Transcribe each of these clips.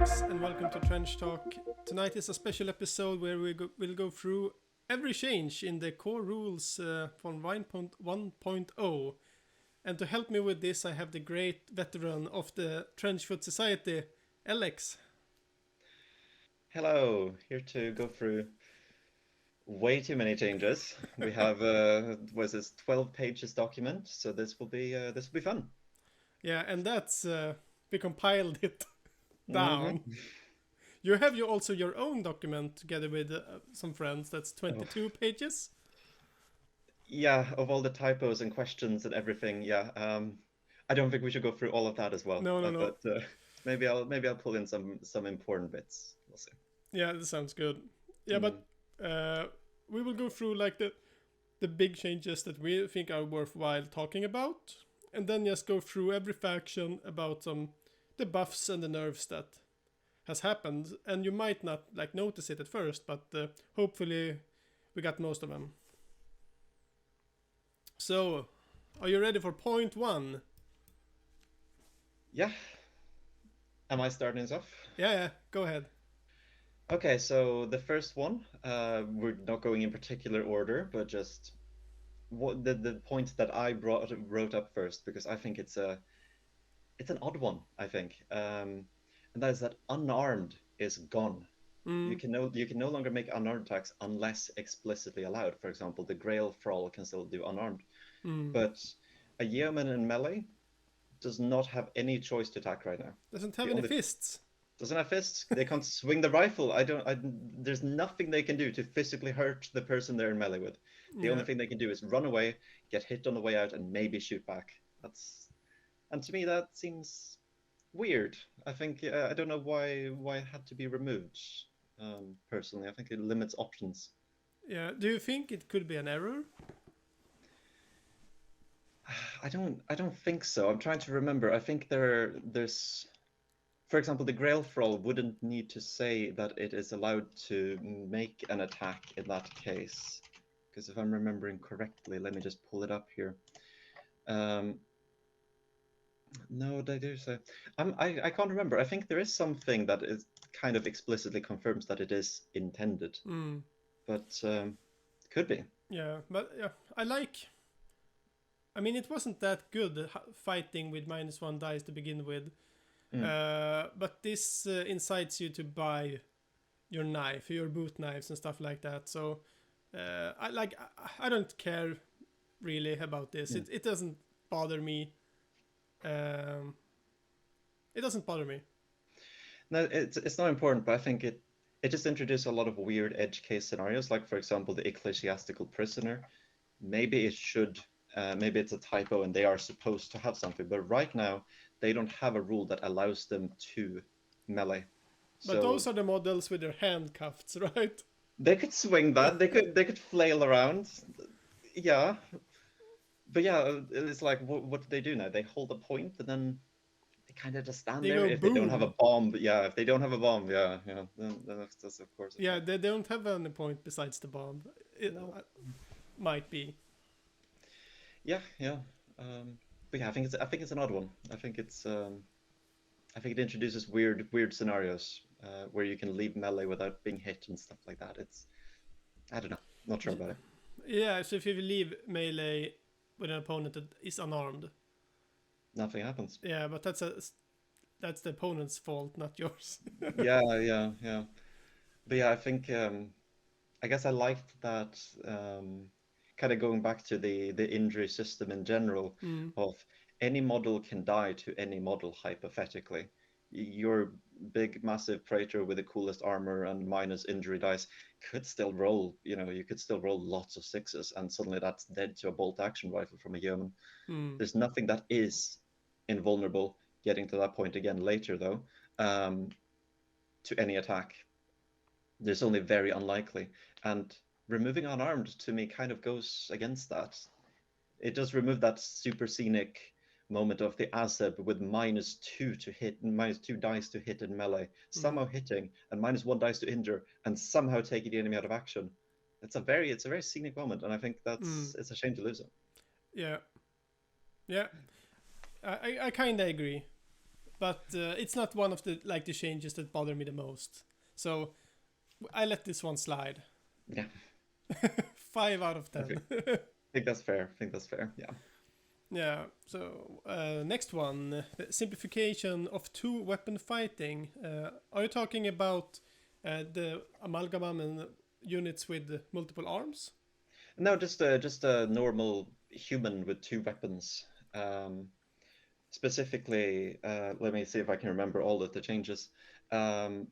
Alex, and welcome to Trench Talk. Tonight is a special episode where we'll go through every change in the core rules from 1.1.0. And to help me with this, I have the great veteran of the Trenchfoot Society, Alex. Hello, here to go through way too many changes. We have was this 12 pages document, so this will be fun. Yeah, and that's we compiled it down. Hmm. You have also your own document together with some friends. That's Oh, 22 pages. yeah, of all the typos and questions and everything, yeah. I don't think we should go through all of that as well, No, no, no. but maybe I'll pull in some important bits. We'll see. Yeah, that sounds good. Yeah, Mm. but we will go through like the big changes that we think are worthwhile talking about, and then just go through every faction about some the buffs and the nerfs that has happened. And you might not like notice it at first, but hopefully we got most of them. So, are you ready for point one? Yeah, am I starting us off? Yeah, yeah, go ahead. Okay, so the first one, we're not going in particular order, but just what the point that I wrote up first because I think it's an odd one. I think, and that is that unarmed is gone. Mm, You can no longer make unarmed attacks unless explicitly allowed. For example, the Grail Thrall can still do unarmed, mm. but a yeoman in melee does not have any choice to attack right now. Doesn't have The any only fists. doesn't have fists. They can't swing the rifle. I don't. There's nothing they can do to physically hurt the person they're in melee with. The only Yeah, thing they can do is run away, get hit on the way out, and maybe shoot back. And to me that seems weird. I think I don't know why it had to be removed. Personally, I think it limits options. yeah. Do you think it could be an error? I don't think so. I'm trying to remember. I think there's for example, the Grail Thrall wouldn't need to say that it is allowed to make an attack in that case. Because if I'm remembering correctly, let me just pull it up here. Um, no, they do say. I can't remember. I think there is something that is kind of explicitly confirms that it is intended, Mm, but could be. yeah, but yeah, I like. I mean, it wasn't that good fighting with -1 dice to begin with. Mm. But this incites you to buy your knife, your boot knives and stuff like that. So I don't care really about this. Mm. It doesn't bother me. Um, it doesn't bother me. No, it's not important, but I think it just introduced a lot of weird edge case scenarios. Like for example, the ecclesiastical prisoner. Maybe it should. Maybe it's a typo and they are supposed to have something, but right now they don't have a rule that allows them to melee. But So those are the models with their handcuffs, right? they could swing that. They could flail around. Yeah, but yeah, it's like what do they do now? They hold a point and then they kind of just stand They there go if they don't have a boom. bomb. But yeah, if they don't have a bomb, yeah, then that's of course a Yeah, thing. they don't have any point besides the bomb. It No. might be. Yeah. Um, but yeah, I think it's an odd one. I think it introduces weird scenarios where you can leave melee without being hit and stuff like that. I don't know, not sure about it. Yeah, so if you leave melee with an opponent that is unarmed, Nothing happens. yeah, but that's the opponent's fault, not yours. Yeah. But yeah, I guess I liked that kind of going back to the injury system in general Mm, of any model can die to any model hypothetically. Your big massive praetor with the coolest armor and minus injury dice could still roll, you could still roll lots of sixes and suddenly that's dead to a bolt action rifle from a yeoman. mm. There's nothing that is invulnerable getting to that point again later though, um, to any attack. There's only very unlikely. And removing unarmed to me kind of goes against that. It does remove that super scenic moment of the Azeb with -2 to hit, -2 dice to hit in melee, Mm. somehow hitting, and -1 dice to injure, and somehow taking the enemy out of action. It's a very scenic moment, and I think Mm. it's a shame to lose it. Yeah, yeah. I kind of agree. but it's not one of the changes that bother me the most. So I let this one slide. Yeah, 5 out of I 10. think that's fair. I think that's fair. Yeah. Yeah. So next one, simplification of two weapon fighting. Are you talking about the amalgam and units with multiple arms? No, just a normal human with two weapons. Specifically, let me see if I can remember all of the changes. Um,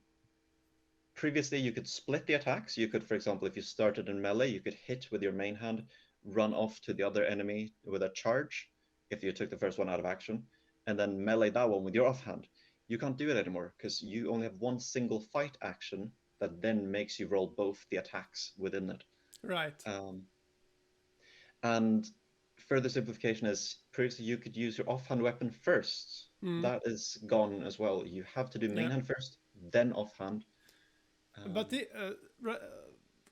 Previously, you could split the attacks. You could, for example, if you started in melee, you could hit with your main hand, run off to the other enemy with a charge if you took the first one out of action, and then melee that one with your offhand. You can't do it anymore because you only have one single fight action that then makes you roll both the attacks within it. Right. Um, and further simplification is previously you could use your offhand weapon first. Mm. That is gone as well. You have to do main Yeah. hand first, then offhand. But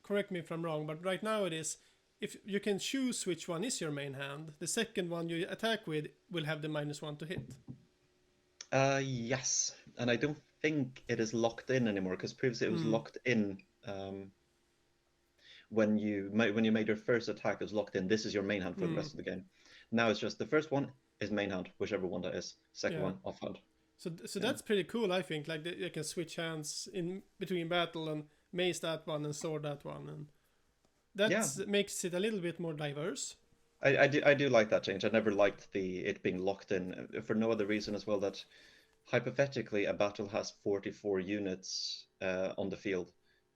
correct me if I'm wrong, but right now it is, if you can choose which one is your main hand, the second one you attack with will have the -1 to hit. Yes, and I don't think it is locked in anymore because previously it was locked in when you made your first attack. It was locked in. This is your main hand for the rest of the game. Now it's just the first one is main hand, whichever one that is. Second one offhand. So that's pretty cool, I think. Like they can switch hands in between battle and mace that one and sword that one, and that makes it a little bit more diverse. I do like that change. I never liked it being locked in for no other reason as well that hypothetically a battle has 44 units on the field,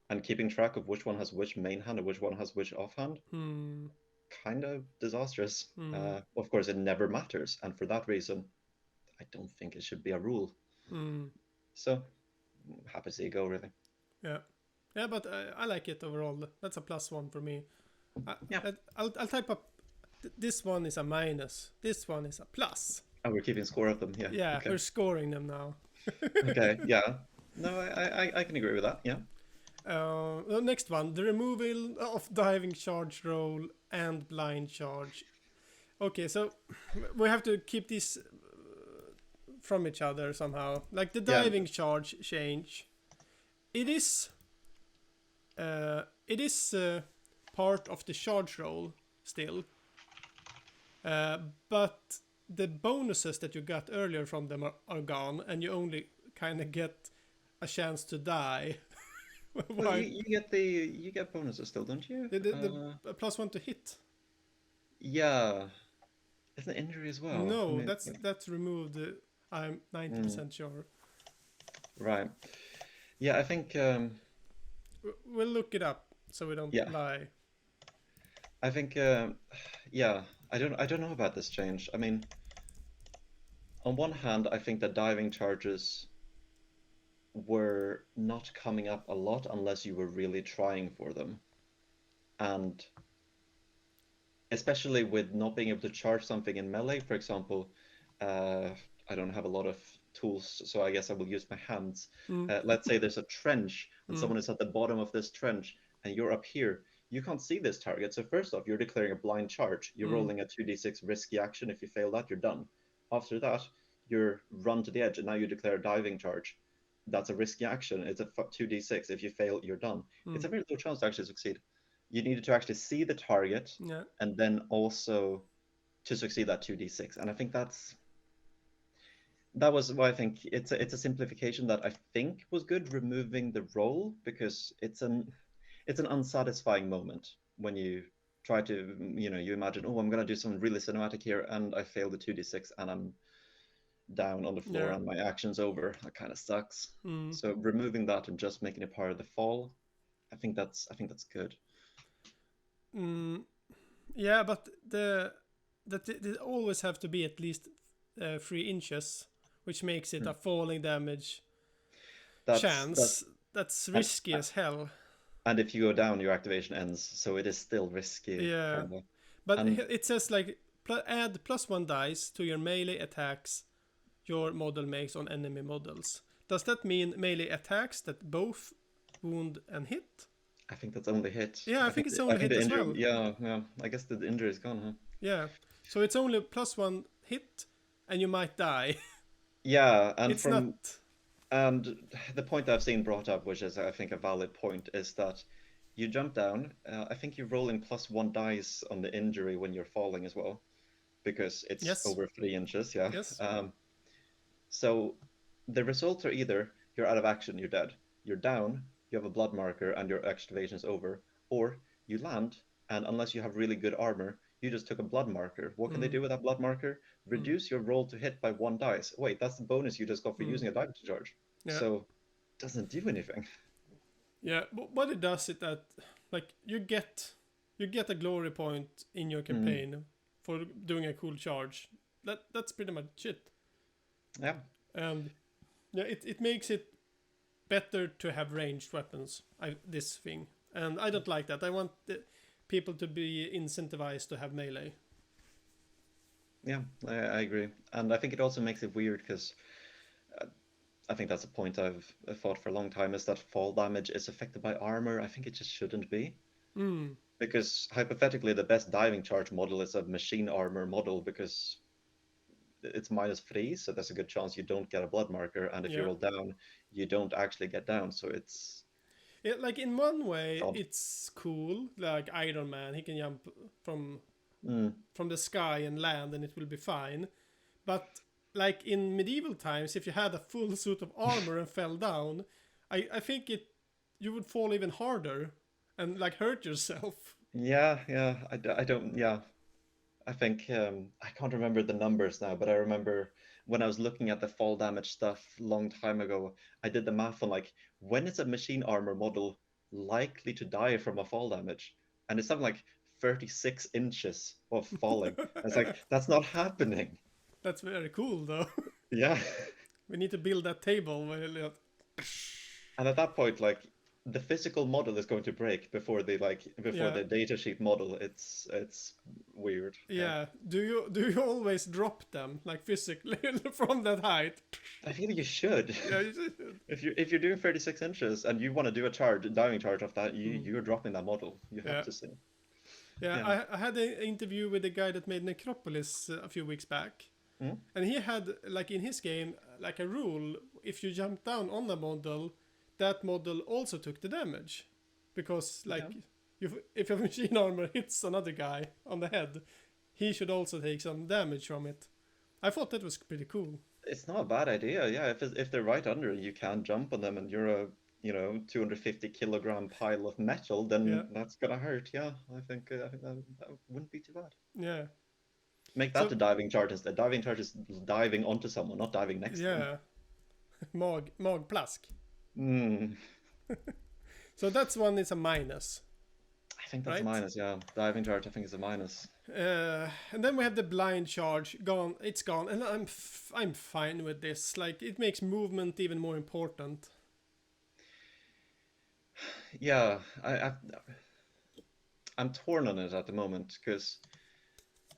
and keeping track of which one has which main hand and which one has which offhand, kind of disastrous. Of course, it never matters, and for that reason, I don't think it should be a rule. So, happy to see it go, really. Yeah, but I like it overall. That's a +1 for me. Yeah. I'll type up. This one is a minus. This one is a plus. Oh, we're keeping score of them. Yeah. Yeah, okay. We're scoring them now. Okay. Yeah. No, I can agree with that. Yeah. The next one, the removal of diving charge roll and blind charge. Okay, so we have to keep these from each other somehow. Like the diving charge change, it is part of the charge roll still, but the bonuses that you got earlier from them are gone, and you only kind of get a chance to die. Well, you get bonuses still, don't you? The +1 to hit. Yeah. Isn't it injury as well? No, I mean, that's removed. I'm 90% sure. Right. Yeah, I think we'll look it up so we don't lie. I think I don't know about this change. I mean, on one hand, I think that diving charges were not coming up a lot unless you were really trying for them. And especially with not being able to charge something in melee, for example, I don't have a lot of tools, so I guess I will use my hands. Let's say there's a trench and someone is at the bottom of this trench and you're up here. You can't see this target. So first off, you're declaring a blind charge. You're rolling a 2d6 risky action. If you fail that, you're done. After that, you're run to the edge and now you declare a diving charge. That's a risky action. It's a 2d6. If you fail, you're done. It's a very low chance to actually succeed. You needed to actually see the target and then also to succeed that 2d6. And I think that was why I think it's a simplification that I think was good, removing the roll, because it's an unsatisfying moment when you try to, you imagine, oh, I'm going to do something really cinematic here and I fail the 2d6 and I'm down on the floor and my action's over. That kind of sucks. So removing that and just making it part of the fall, I think that's good. Yeah, but they always have to be at least 3 inches, which makes it a falling damage chance. That's risky as hell. And if you go down, your activation ends, so it is still risky. Yeah, kinda. But it says like add +1 dice to your melee attacks your model makes on enemy models. Does that mean melee attacks that both wound and hit? I think that's only hit. Yeah, I think it's only hit as well. Yeah. I guess the injury is gone, huh? Yeah, so it's only +1 hit, and you might die. Yeah, It's not. and the point I've seen brought up, which is I think a valid point, is that you jump down. I think you're rolling +1 dice on the injury when you're falling as well, because it's Yes. over 3 inches. Yeah. Yes. So the results are either you're out of action, you're dead, you're down, you have a blood marker, and your activation is over, or you land, and unless you have really good armor, you just took a blood marker. What can they Mm. do with that blood marker? Mm. Reduce your roll to hit by 1 dice. Wait, that's the bonus you just got for Mm. using a dive charge. Yeah. So it doesn't do anything. Yeah. But what it does is that like you get a glory point in your Mm, campaign for doing a cool charge. That's pretty much it. yeah, And yeah, it makes it better to have ranged weapons. This thing, and I don't like that. I want people to be incentivized to have melee. yeah, I agree. And I think it also makes it weird because I think that's a point I've thought for a long time is that fall damage is affected by armor. I think it just shouldn't be. Mm. Because hypothetically, the best diving charge model is a machine armor model because it's -3, so there's a good chance you don't get a blood marker, and if you Yeah. roll down, you don't actually get down. So it's Like in one way, odd. it's cool. Like Iron Man, he can jump from Mm, from the sky and land, and it will be fine. But like in medieval times, if you had a full suit of armor and fell down, I think you would fall even harder and like hurt yourself. yeah, yeah. I don't. Yeah, I think I can't remember the numbers now, but I remember when I was looking at the fall damage stuff long time ago, I did the math on like when is a machine armor model likely to die from a fall damage, and it's something like 36 inches of falling. And it's like that's not happening. That's very cool, though. Yeah, We need to build that table. and at that point, like the physical model is going to break before Yeah, the datasheet model. It's weird. Yeah. yeah. Do you always drop them like physically from that height? I feel you should. Yeah, you should. If you're doing 36 inches and you want to do a diving charge of that, Mm. you're dropping that model. You have Yeah, to say. yeah. Yeah. I had an interview with the guy that made Necropolis a few weeks back, Mm, and he had like in his game like a rule: if you jump down on a model, that model also took the damage, because like yeah. if a machine armor hits another guy on the head, he should also take some damage from it. I thought that was pretty cool. It's not a bad idea. Yeah, if they're right under, you can jump on them, and you're a 250 kilogram pile of metal, Yeah, then that's gonna hurt. Yeah, I think that wouldn't be too bad. yeah. Make that So the diving charge instead. Diving charge is diving onto someone, not diving next to them. yeah, magplask. Mm, So that's one is a minus, I think that's a right? minus. Yeah, diving charge I think is a minus. And then we have the blind charge gone. It's gone, and I'm fine with this. Like it makes movement even more important. Yeah, I'm torn on it at the moment because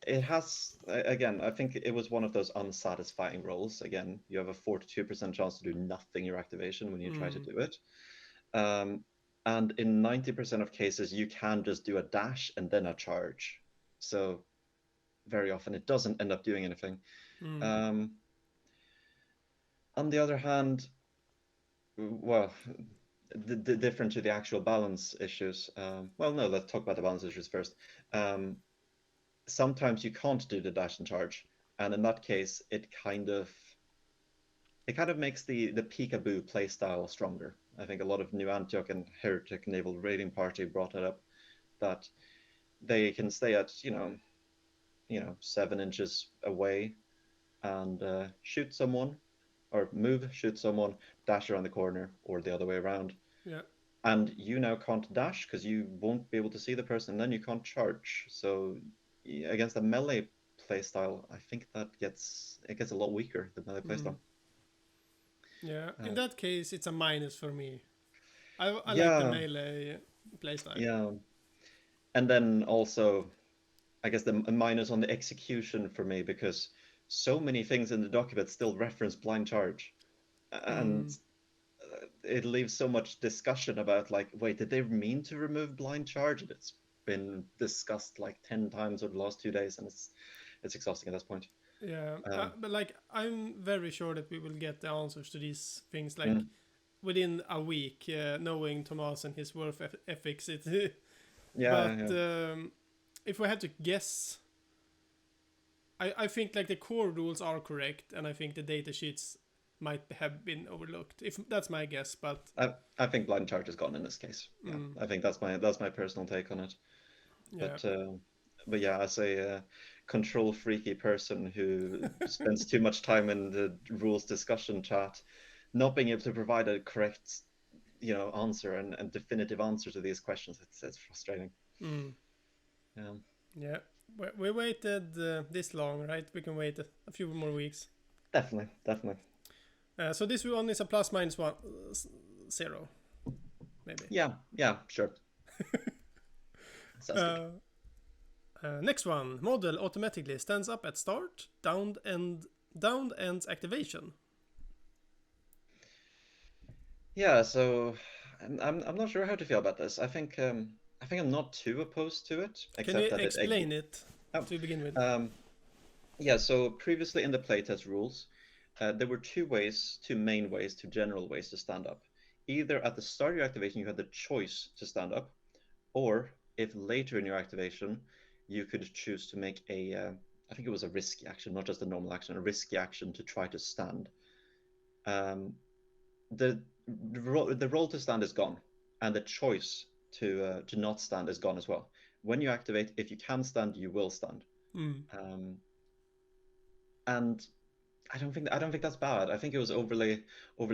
it has, again, I think it was one of those unsatisfying rolls. Again, you have a 42% chance to do nothing your activation when you try to Mm. do it. Um, and in 90% of cases, you can just do a dash and then a charge. So very often it doesn't end up doing anything. Mm. Um, on the other hand, well, the different to the actual balance issues. Well, no, let's talk about the balance issues first. Um, Sometimes you can't do the dash and charge, and in that case, it kind of makes the peekaboo playstyle stronger. I think a lot of New Antioch and Heretic Naval Raiding Party brought it up that they can stay at 7 inches away and shoot someone, or move, shoot someone, dash around the corner, or the other way around. Yeah. And you now can't dash because you won't be able to see the person, and then you can't charge. So against a melee playstyle, I think it gets a lot weaker, the melee Mm. playstyle. Yeah. In Uh, that case, it's a minus for me. I like the yeah, melee playstyle. yeah. And then also, I guess the minus on the execution for me because so many things in the document still reference blind charge, and Mm. it leaves so much discussion about like, wait, did they mean to remove blind charge? And it's been discussed like 10 times over the last 2 days, and it's exhausting at this point. Yeah, Um, but like I'm very sure that we will get the answers to these things like mm, within a week, knowing Thomas and his work ethics. yeah, But yeah. if we had to guess, I think like the core rules are correct, and I think the data sheets might have been overlooked. If that's my guess, but I think blind charge is gone in this case. Yeah, mm, I think that's my personal take on it. yeah, But uh, but yeah, as a control freaky person who spends too much time in the rules discussion chat, not being able to provide a correct, answer and definitive answer to these questions, it's frustrating. mm, Um, yeah. We waited this long, right? We can wait a few more weeks. Definitely, definitely. So this one is a plus minus one, 0, maybe. Yeah, yeah, sure. Sounds good. Uh, Next one, model automatically stands up at start, downed ends activation. Yeah, so I'm not sure how to feel about this. I think I'm not too opposed to it, Can you except that explain it oh, to begin with? um, yeah. So previously in the playtest rules, there were two main ways, two general ways to stand up. Either at the start of your activation, you had the choice to stand up, or if later in your activation, you could choose to make I think it was a risky action, not just a normal action, a risky action to try to stand. Um, the roll to stand is gone, and the choice to not stand is gone as well. When you activate, if you can stand, you will stand. Mm, Um, and I don't think that's bad. I think it was overly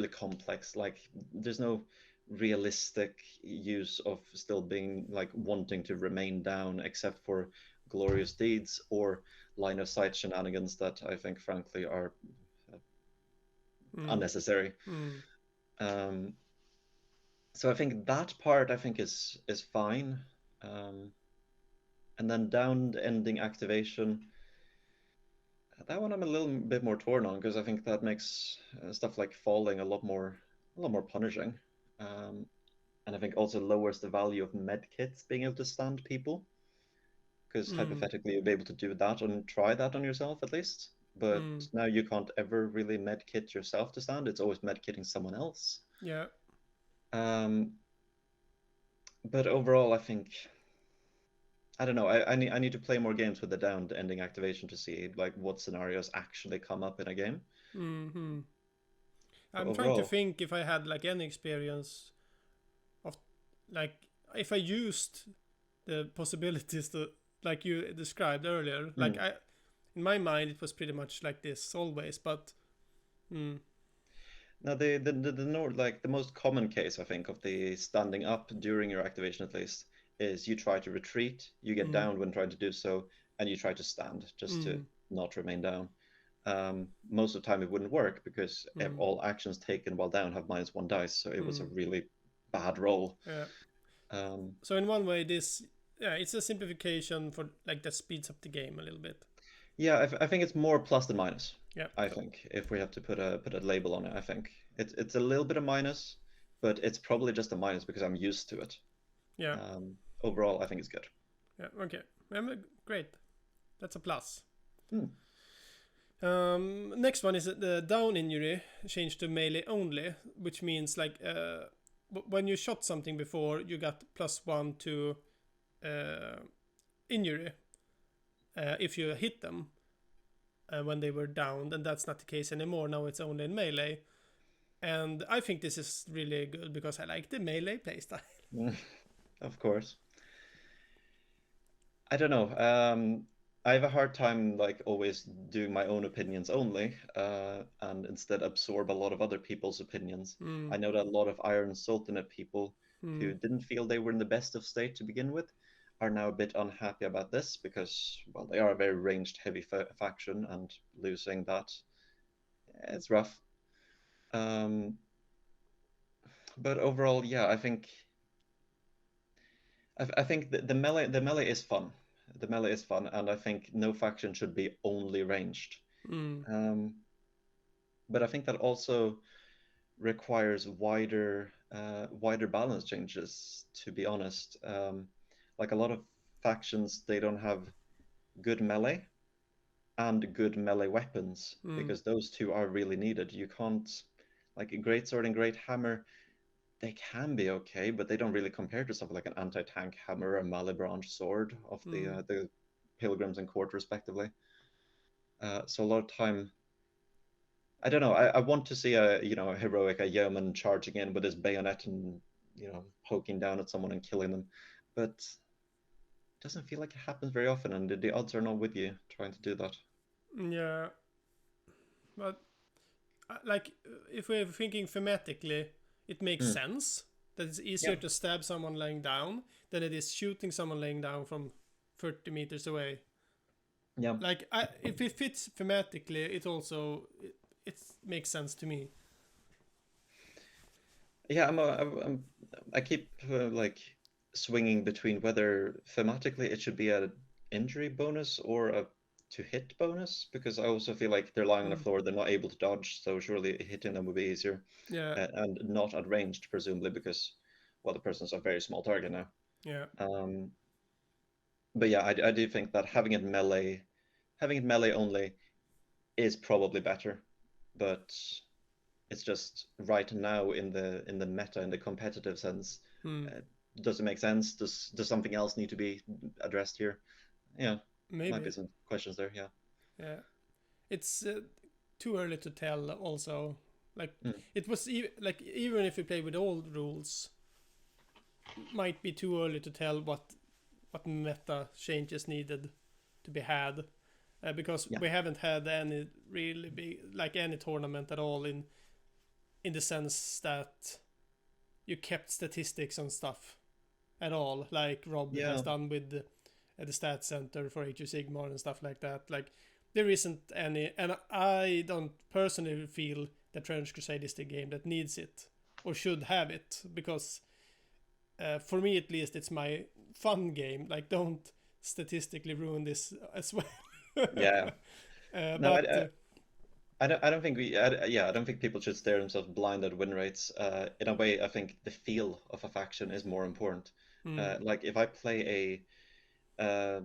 complex. Like there's no realistic use of still being like wanting to remain down, except for glorious deeds or line of sight shenanigans that I think frankly are uh, mm, unnecessary. mm, Um, so I think that part I think is fine. Um, and then down ending activation, that one I'm a little bit more torn on because I think that makes stuff like falling a lot more punishing. Um, and I think also lowers the value of med kits being able to stand people because mm, hypothetically you'll be able to do that and try that on yourself at least. But mm. now you can't ever really med kit yourself to stand. It's always med kitting someone else. Yeah. Um, but overall, I think I don't know. I need to play more games with the downed ending activation to see like what scenarios actually come up in a game. Hmm. But I'm trying to overall, think if I had like any experience of like if I used the possibilities to like you described earlier. Like hmm. I, in my mind, it was pretty much like this always. But mm, Now the most common case I think of the standing up during your activation at least is you try to retreat, you get mm, down when trying to do so, and you try to stand just to mm, not remain down. Most of the time it wouldn't work because mm, all actions taken while down have -1 dice, so it was a mm, really bad roll. yeah. Um, So in one way, this yeah, it's a simplification for like that speeds up the game a little bit. Yeah, I think it's more plus than minus. Yeah. I think if we have to put a label on it, I think it's a little bit of minus, but it's probably just a minus because I'm used to it. Yeah. Overall, I think it's good. Yeah. Okay. Great. That's a plus. Hmm. Next one is the down injury changed to melee only, which means like when you shot something before, you got +1 to uh, injury if you hit them when they were downed, and that's not the case anymore. Now it's only in melee, and I think this is really good because I like the melee playstyle. Of course. I don't know. I have a hard time like always doing my own opinions only, and instead absorb a lot of other people's opinions. Mm, I know that a lot of Iron Sultanate people who mm, didn't feel they were in the best of state to begin with are now a bit unhappy about this because, well, they are a very ranged heavy faction, and losing that, it's rough. Um, but overall, yeah, I think the melee is fun. The melee is fun, and I think no faction should be only ranged. mm, Um, but I think that also requires wider balance changes. To be honest, like a lot of factions, they don't have good melee, and good melee weapons, Mm, because those two are really needed. You can't, like a great sword and great hammer, they can be okay, but they don't really compare to something like an anti-tank hammer or a Malibranche sword of mm, the Pilgrims and Court, respectively. So a lot of time, I don't know. I want to see a heroic, a yeoman charging in with his bayonet and poking down at someone and killing them, but it doesn't feel like it happens very often, and the odds are not with you trying to do that. yeah, but like if we're thinking thematically, it makes Mm. sense that it's easier Yeah, to stab someone laying down than it is shooting someone laying down from 30 meters away. yeah, Like if it fits thematically, it makes sense to me. yeah. I keep like swinging between whether thematically it should be a injury bonus or a to hit bonus, because I also feel like they're lying on the Mm, floor, they're not able to dodge, so surely hitting them would be easier, yeah, and not at ranged, presumably, because well, the person's a very small target now. yeah. Um, but yeah, I do think that having it melee only is probably better, but it's just right now in the meta, in the competitive sense. Mm, Uh, does it make sense? Does something else need to be addressed here? Yeah, might be maybe. some questions there. Yeah. Yeah. It's too early to tell. Also, like Mm. it was like even if we play with old rules, might be too early to tell what meta changes needed to be had, because Yeah. we haven't had any really big like any tournament at all in the sense that you kept statistics on stuff at all, like Rob has Yeah. done with the stat center for HU Sigmar and stuff like that. Like there isn't any, and I don't personally feel that Trench Crusade is the game that needs it or should have it, because for me at least it's my fun game. Like don't statistically ruin this as well. Yeah. No, But I don't think yeah, I don't think people should stare themselves blind at win rates. In a way, I think the feel of a faction is more important. mm, Like if I play uh,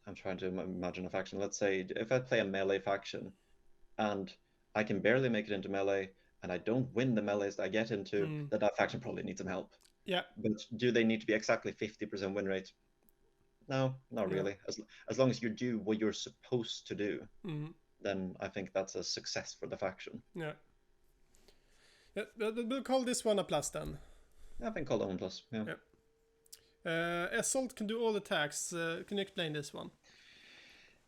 I'm trying to imagine a faction. Let's say if I play a melee faction and I can barely make it into melee, and I don't win the melees that I get into, mm, that faction probably needs some help. yeah, But do they need to be exactly 50% win rate? No, not no, really. As long as you do what you're supposed to do, mm, then I think that's a success for the faction. yeah. We'll call this one a plus then. I think call it 1 plus. Yeah. Yeah. Assault can do all attacks. Can you explain this one?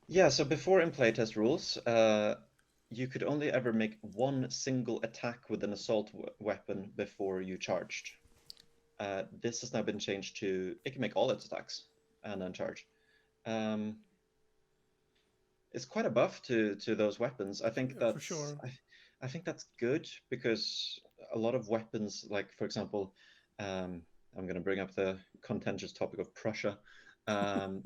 Yeah, so before in playtest rules, you could only ever make one single attack with an assault weapon before you charged. This has now been changed to it can make all its attacks and then charge. Um, it's quite a buff to those weapons. Yeah, for sure. I think that's good, because a lot of weapons, like for example, I'm going to bring up the contentious topic of Prussia. Um,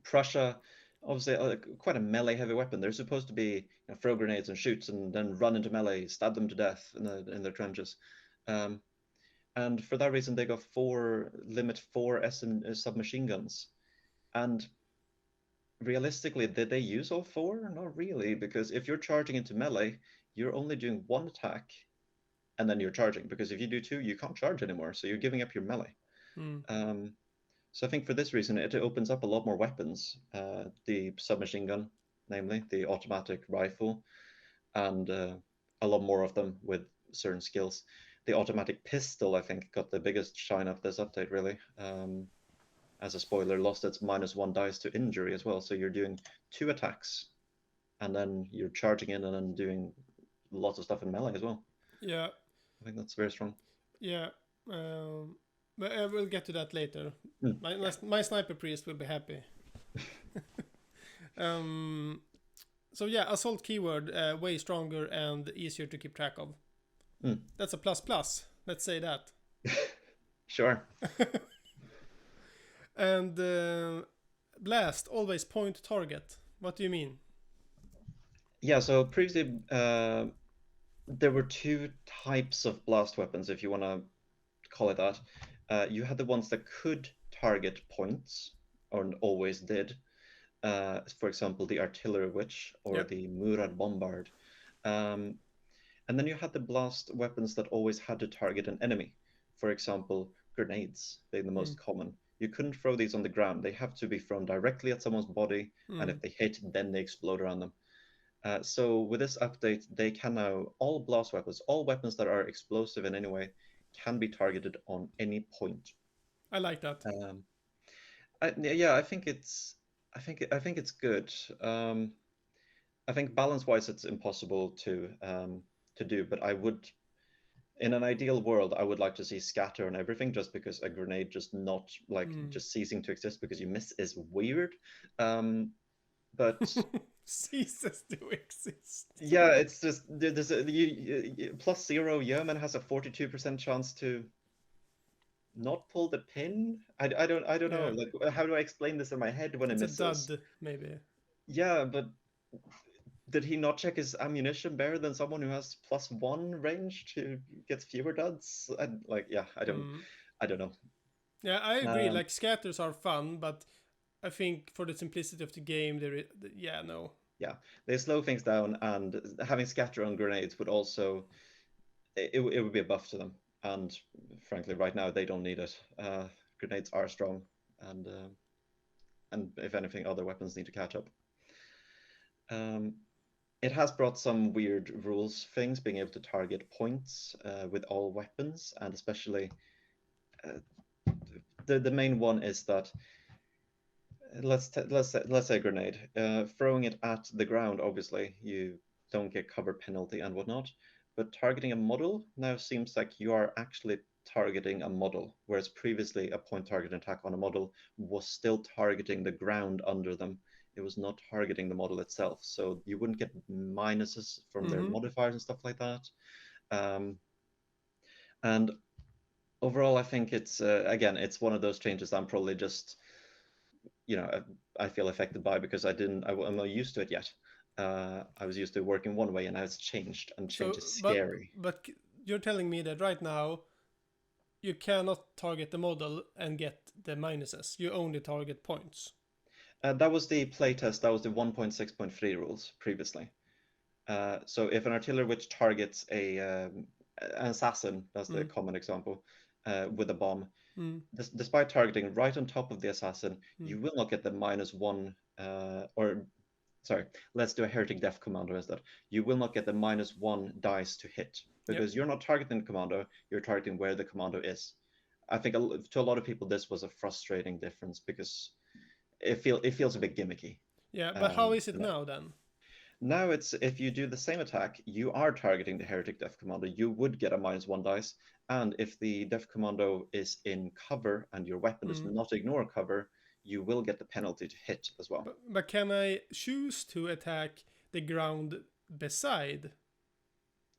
Prussia, obviously, quite a melee heavy weapon. They're supposed to be throw grenades and shoots and then run into melee, stab them to death in their trenches. Um, and for that reason, they got four submachine guns. And realistically, did they use all four? Not really, because if you're charging into melee, you're only doing one attack and then you're charging. Because if you do two, you can't charge anymore, so you're giving up your melee. Mm, Um, so I think for this reason, it opens up a lot more weapons. The submachine gun, namely the automatic rifle, and a lot more of them with certain skills. The automatic pistol, I think, got the biggest shine of this update, really. As a spoiler, lost its -1 dice to injury as well. So you're doing two attacks, and then you're charging in and then doing lots of stuff in melee as well. yeah, I think that's very strong. yeah. But we'll get to that later. My, Yeah. my my sniper priest will be happy. Um, so yeah, assault keyword way stronger and easier to keep track of. Mm. That's a plus plus. Let's say that. Sure. And blast always point target. What do you mean? Yeah, so previously there were two types of blast weapons, if you want to call it that. You had the ones that could target points, or always did, For example, the Artillery Witch or Yep. the Murad Bombard. Um, and then you had the blast weapons that always had to target an enemy. For example, grenades being the Mm. most common. You couldn't throw these on the ground. They have to be thrown directly at someone's body, and Mm. if they hit, then they explode around them. So with this update, they can now, all blast weapons, all weapons that are explosive in any way, can be targeted on any point. I like that. Um, yeah, I think it's good. I think balance-wise, it's impossible to do, but I would, in an ideal world, I would like to see scatter and everything, just because a grenade just not like Mm. just ceasing to exist because you miss is weird. But Ceases to exist. yeah, it's just there's a plus zero. Yeoman has a 42% chance to not pull the pin. I don't know. Yeah. Like, how do I explain this in my head when it It's a misses? dud, maybe. Yeah, but did he not check his ammunition better than someone who has +1 range to get fewer duds? And like, yeah, Mm. I don't know. Yeah, I agree. Um, Like scatters are fun, but I think for the simplicity of the game, yeah, no. yeah, they slow things down, and having scatter on grenades would also it would be a buff to them. And frankly, right now they don't need it. Grenades are strong, and and if anything, other weapons need to catch up. Um, it has brought some weird rules things, being able to target points with all weapons, and especially uh, the main one is that let's say a grenade. Throwing it at the ground, obviously you don't get cover penalty and whatnot, but targeting a model now seems like you are actually targeting a model, whereas previously a point target attack on a model was still targeting the ground under them. It was not targeting the model itself, so you wouldn't get minuses from their Mm-hmm. modifiers and stuff like that. Um, and overall, I think it's again, it's one of those changes I'm probably just I feel affected by because I'm not used to it yet. I was used to working one way and now it's changed, and change So, is but scary. you're telling me that right now you cannot target the model and get the minuses. You only target points. That was the playtest. That was the 1.6.3 rules previously. So if an artillery which targets an assassin, that's the Mm. common example, with a bomb, Mm. despite targeting right on top of the assassin, Mm. you will not get the -1 or sorry, let's do a heretic death commando instead. You will not get the -1 dice to hit Yep. because you're not targeting the commando, you're targeting where the commando is. I think to a lot of people this was a frustrating difference because it feels a bit gimmicky. Yeah, but how is it And now then? now it's if you do the same attack, you are targeting the heretic death commando, you would get a -1 dice, and if the death commando is in cover and your weapon does Mm. not ignore cover, you will get the penalty to hit as well. But can I choose to attack the ground beside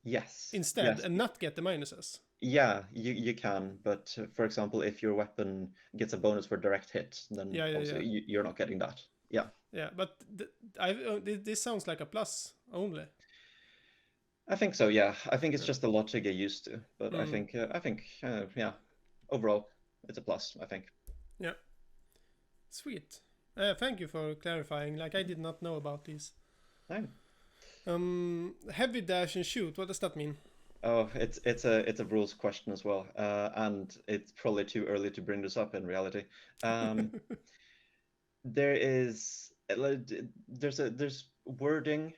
Yes, instead yes. and not get the minuses? Yeah, you can, but for example, if your weapon gets a bonus for direct hit, then Yeah, yeah, yeah, obviously you're not getting that. Yeah, yeah. But this sounds like a plus only. I think so. Yeah, I think it's Yeah. just a lot to get used to, but Mm. I think yeah, overall it's a plus. I think. Yeah. Sweet. Thank you for clarifying. Like I did not know about these. Fine. Heavy dash and shoot. What does that mean? Oh, it's a rules question as well, and it's probably too early to bring this up in reality. Um, there is there's wording,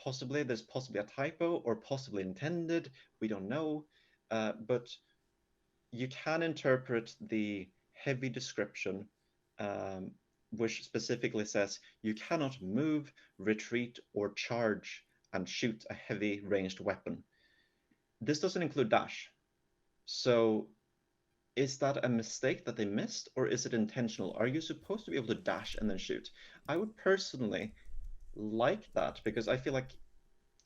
possibly there's possibly a typo or possibly intended, we don't know, but you can interpret the heavy description, um, which specifically says you cannot move, retreat, or charge and shoot a heavy ranged weapon. This doesn't include dash. So is that a mistake that they missed, or is it intentional? Are you supposed to be able to dash and then shoot? I would personally like that because I feel like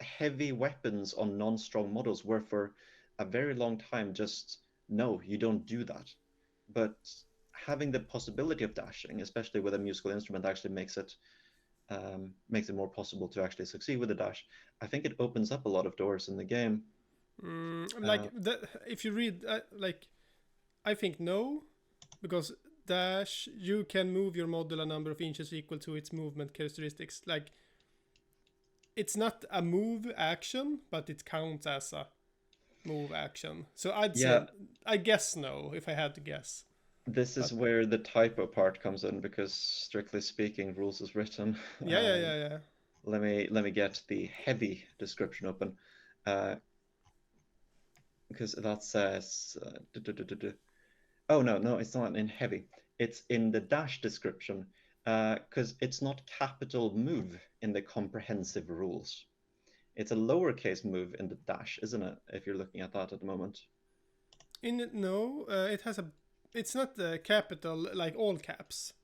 heavy weapons on non-strong models were for a very long time just no, you don't do that. But having the possibility of dashing, especially with a musical instrument, actually makes it more possible to actually succeed with the dash. I think it opens up a lot of doors in the game. Like Uh, if you read like I think no, because dash, you can move your model a number of inches equal to its movement characteristics. Like, it's not a move action, but it counts as a move action. So I'd say, Yeah, I guess no, if I had to guess. this is But where the typo part comes in because strictly speaking, rules is written. yeah, yeah, yeah, yeah. Let me get the heavy description open, because that says oh no, it's not in heavy. It's in the dash description, because it's not capital move in the comprehensive rules. It's a lowercase move in the dash, isn't it? If you're looking at that at the moment. In it, no, it has a. It's not the capital like all caps,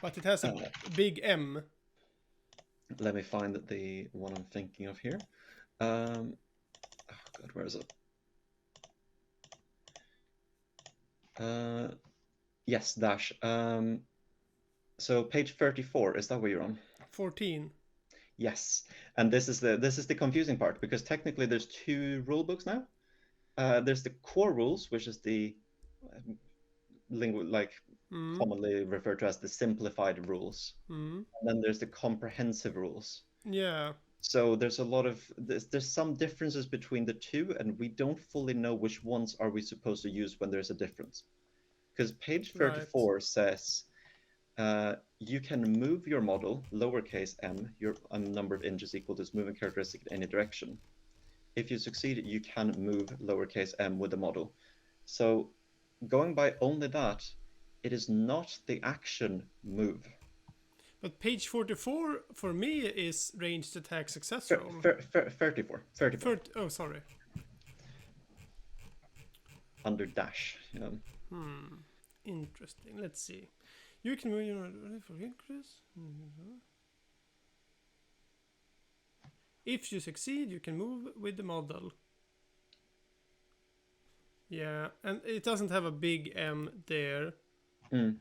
but it has a Uh, big M. Let me find the one I'm thinking of here. Oh God, where is it? Yes, dash. So page 34, is that where you're on? 14. Yes, and this is the confusing part because technically there's two rule books now. There's the core rules, which is the like Mm. commonly referred to as the simplified rules. Mm. And then there's the comprehensive rules. Yeah. So there's some differences between the two, and we don't fully know which ones are we supposed to use when there's a difference. Because page Right. 34 says you can move your model, lowercase m, your number of inches equal to its moving characteristic in any direction. If you succeed, you can move lowercase m with the model. So going by only that, it is not the action move. But page 44 for me is ranged attack success roll. 34. 34. Oh, sorry. Under dash. Interesting. Let's see. You can move your for increase. If you succeed, you can move with the model. Yeah, and it doesn't have a big M there. Mm.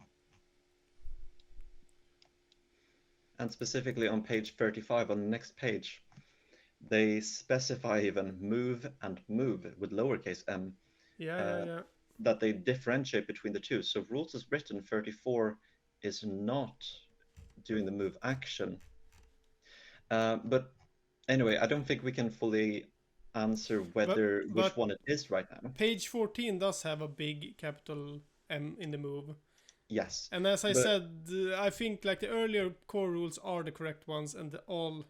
And specifically on page 35, on the next page, they specify even move and move with lowercase m, Yeah. that they differentiate between the two. So rules as written, 34 is not doing the move action. But anyway, I don't think we can fully answer whether which But one it is right now. page 14 does have a big capital M in the move. Yes, And as I but said, I think like the earlier core rules are the correct ones, and all,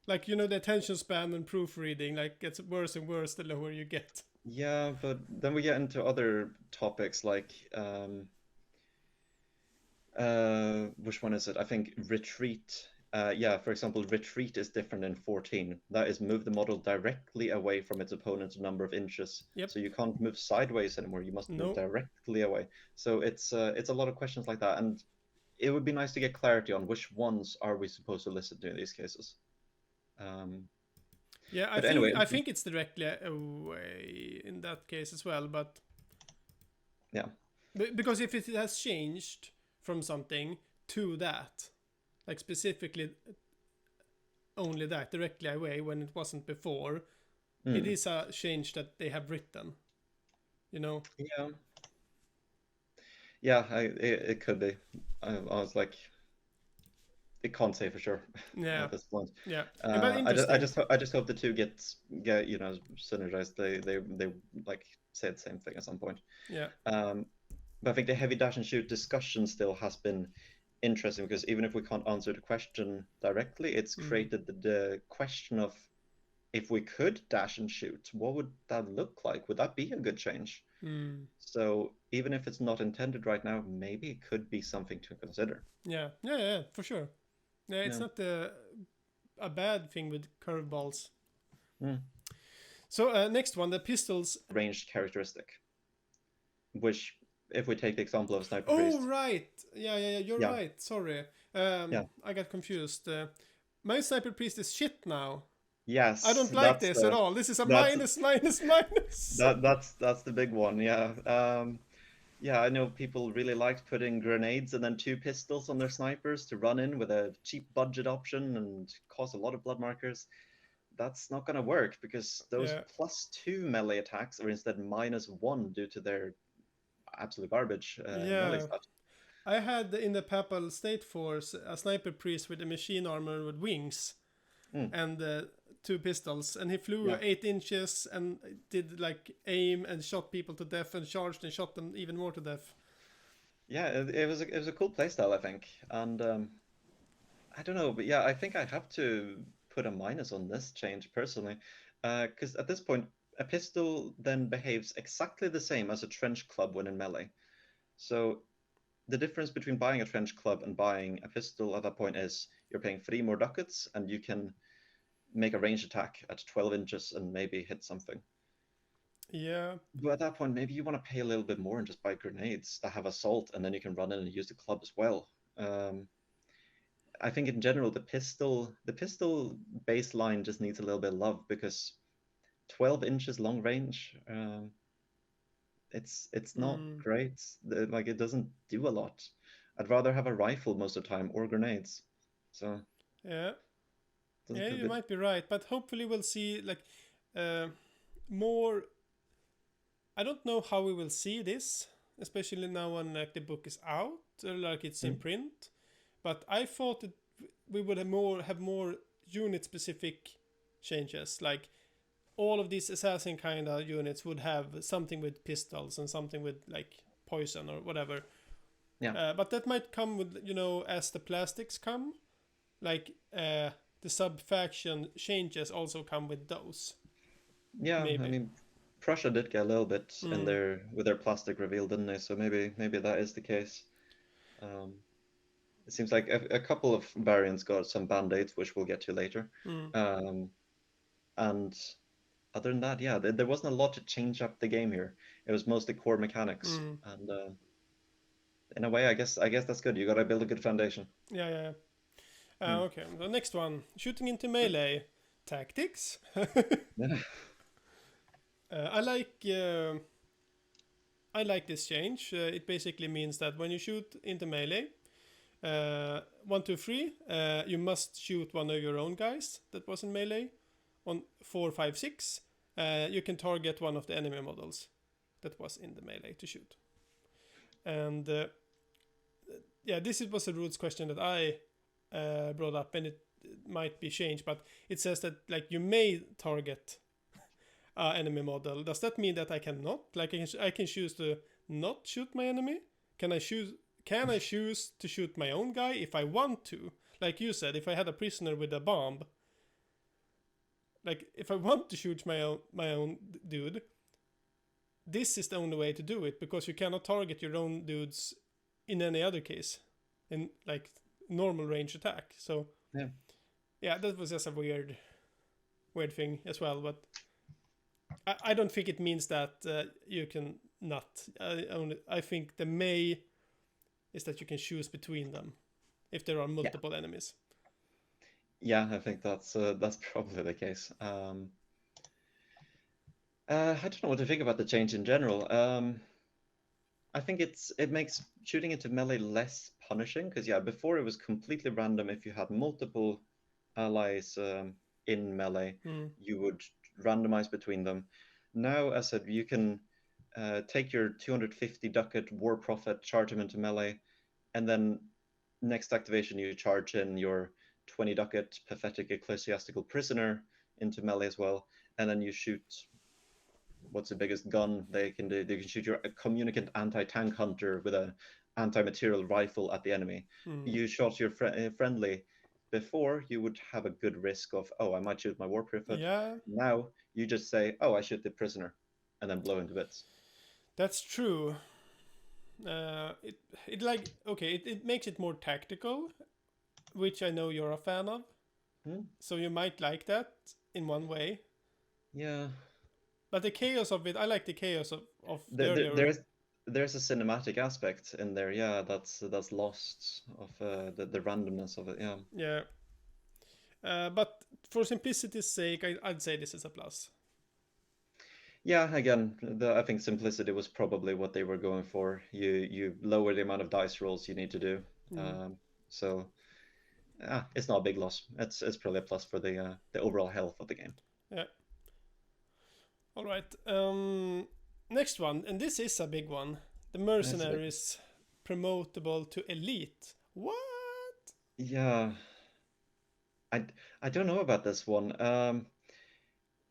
like the attention span and proofreading like gets worse and worse the lower you get. yeah, but then we get into other topics like which one is it? I think retreat. Yeah, for example, retreat is different in 14. That is move the model directly away from its opponent a number of inches. Yep. So you can't move sideways anymore. You must move No. directly away. So it's a lot of questions like that, and it would be nice to get clarity on which ones are we supposed to listen to in these cases. Yeah, But anyway, I think it's directly away in that case as well, but yeah, because if it has changed from something to that, like specifically only that directly away when it wasn't before, it is a change that they have written. yeah, yeah. It could be. I was like, it can't say for sure Yeah. at this point. Yeah. But interesting. I just hope the two get synergized. They like say the same thing at some point. Yeah. But I think the heavy dash and shoot discussion still has been interesting because even if we can't answer the question directly, it's created the question of if we could dash and shoot, what would that look like? Would that be a good change? So even if it's not intended right now, maybe it could be something to consider. Yeah, for sure. Yeah, it's not a bad thing with curveballs. So next one, the pistols. Ranged characteristic, which if we take the example of Sniper Priest. Oh, right. Yeah, you're right. Sorry. I got confused. My Sniper Priest is shit now. Yes. I don't like this at all. This is a minus. That's the big one, yeah. Yeah, I know people really liked putting grenades and then two pistols on their snipers to run in with a cheap budget option and cause a lot of blood markers. That's not going to work because those +2 melee attacks are instead -1 due to their absolute garbage melee stat. I had in the Papal State Force a sniper priest with a machine armor with wings Mm, and two pistols, and he flew yeah, 8 inches and did like aim and shot people to death and charged and shot them even more to death. yeah. It was a cool playstyle, I think, and I don't know, but yeah, I think I have to put a minus on this change personally, because at this point, a pistol then behaves exactly the same as a trench club when in melee. So the difference between buying a trench club and buying a pistol at that point is you're paying 3 more ducats and you can make a range attack at 12 inches and maybe hit something. Yeah. But at that point, maybe you want to pay a little bit more and just buy grenades that have assault, and then you can run in and use the club as well. I think in general, the pistol baseline just needs a little bit of love because 12 inches long range, it's not Mm. great. Like it doesn't do a lot. I'd rather have a rifle most of the time or grenades. So Yeah. doesn't Yeah, feel you good. might be right, but hopefully we'll see like uh, more. I don't know how we will see this, especially now when like the book is out or like it's in Mm. print. But I thought that we would have more unit specific changes. Like all of these assassin kind of units would have something with pistols and something with like poison or whatever. Yeah, But that might come with as the plastics come, like the sub faction changes also come with those. yeah. I Maybe. mean, Prussia did get a little bit in Mm, their with their plastic reveal, didn't they? So maybe that is the case. Um, it seems like a couple of variants got some band-aids, which we'll get to later. mm, Um, and other than that, yeah, there wasn't a lot to change up the game here. It was mostly core mechanics, mm. and in a way, I guess that's good. You got to build a good foundation. Yeah, yeah. Hmm. Okay, the next one, shooting into melee tactics. Yeah. I like. I like this change. It basically means that when you shoot into melee, 1, 2, 3, you must shoot one of your own guys that was in melee. On 4, 5, 6, you can target one of the enemy models that was in the melee to shoot. And yeah, this was a rules question that I brought up, and it might be changed, but it says that like you may target enemy model. Does that mean that I cannot? Like I can choose to not shoot my enemy? Can I choose? Can I choose to shoot my own guy if I want to? Like you said, if I had a prisoner with a bomb, like if I want to shoot my own dude, this is the only way to do it because you cannot target your own dudes in any other case in like normal range attack. So Yeah. yeah, that was just a weird thing as well. But I don't think it means that you can not. I think the may is that you can choose between them if there are Yeah. multiple enemies. Yeah, I think that's probably the case. I don't know what to think about the change in general. I think it makes shooting into melee less punishing because yeah, before it was completely random. If you had multiple allies in melee, Mm, you would randomize between them. Now, as I said, you can take your 250 ducat war prophet, charge him into melee, and then next activation you charge in your 20 ducat pathetic ecclesiastical prisoner into melee as well, and then you shoot what's the biggest gun they can do. They can shoot your communicant anti-tank hunter with a anti-material rifle at the enemy. mm. You shot your friendly. Before you would have a good risk of, oh, I might shoot my war prophet. Yeah, Now you just say, oh, I shoot the prisoner, and then blow him to bits. that's true. It like okay, it makes it more tactical, which I know you're a fan of. Hmm? So you might like that in one way. Yeah, But the chaos of it, I like the chaos of the there, there, earlier. there's a cinematic aspect in there. Yeah, that's lost of the randomness of it. Yeah. Yeah. But for simplicity's sake, I'd say this is a plus. Yeah, again, I think simplicity was probably what they were going for. You lower the amount of dice rolls you need to do. Mm. Um, so it's not a big loss. It's probably a plus for the overall health of the game. Yeah. All right. Next one, and this is a big one. The That's a big. mercenaries. promotable to elite. What? Yeah, I I don't know about this one.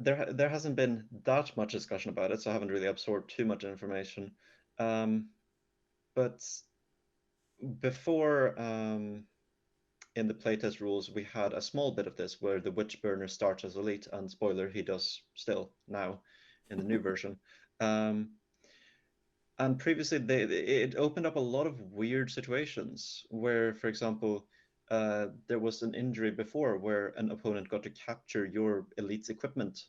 There hasn't been that much discussion about it, so I haven't really absorbed too much information. Um, but before, in the playtest rules, we had a small bit of this where the Witch Burner starts as elite, and spoiler, he does still now in the new version. Um, and previously, it opened up a lot of weird situations where, for example, there was an injury before where an opponent got to capture your elite's equipment.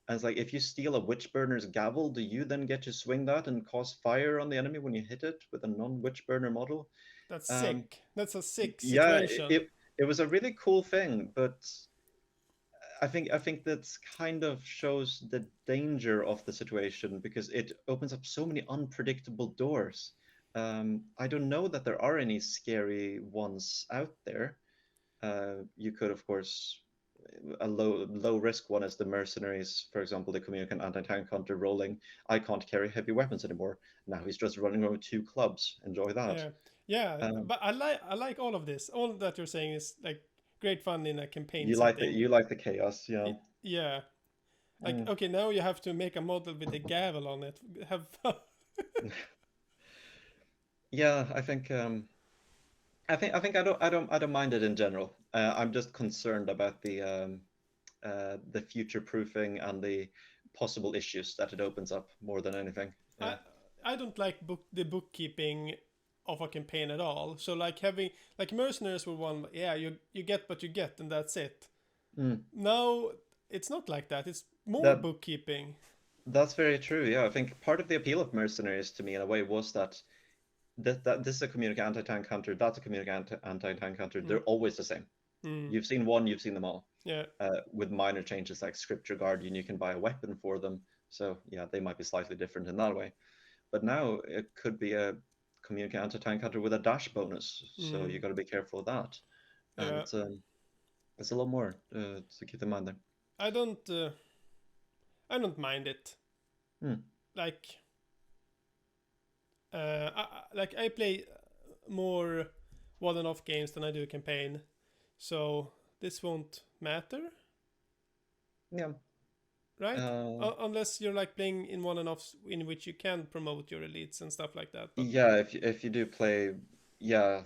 And it's like, if you steal a Witch Burner's gavel, do you then get to swing that and cause fire on the enemy when you hit it with a non-Witch Burner model? That's Um, sick. That's a sick yeah, situation. it was a really cool thing, but I think that's kind of shows the danger of the situation because it opens up so many unpredictable doors. I don't know that there are any scary ones out there. You could, of course, a low risk one is the mercenaries, for example, the communicant anti-tank hunter rolling. I can't carry heavy weapons anymore. Now he's just running around with two clubs. Enjoy that. Yeah, yeah. Um, But I like all of this. All that you're saying is like great fun in a campaign you like the setting. you like the chaos, yeah. Yeah. Like, Mm. okay, now you have to make a model with a gavel on it. Have fun. Yeah, I think I don't mind it in general. I'm just concerned about the future proofing and the possible issues that it opens up more than anything. I Yeah. I don't like the bookkeeping of a campaign at all. So like having like mercenaries were one, yeah, you get what you get and that's it. Mm. Now it's not like that. It's more That bookkeeping. that's very true. Yeah, I think part of the appeal of mercenaries to me in a way was that this is a communicant anti-tank hunter, that's a communicant anti-tank hunter. Mm, They're always the same. mm, You've seen one, you've seen them all. yeah. With minor changes like Scripture Guardian, you can buy a weapon for them. So yeah, they might be slightly different in that way. But now it could be a communicant anti-tank hunter with a dash bonus. So you Mm, got to be careful of that. And yeah. it's a lot more to keep in mind there. I don't I don't mind it. Hmm. Like like I play more one and off games than I do campaign. So this won't matter, Yeah. right? Uh, Unless you're like playing in one and offs in which you can promote your elites and stuff like that. But yeah. If you do play, yeah.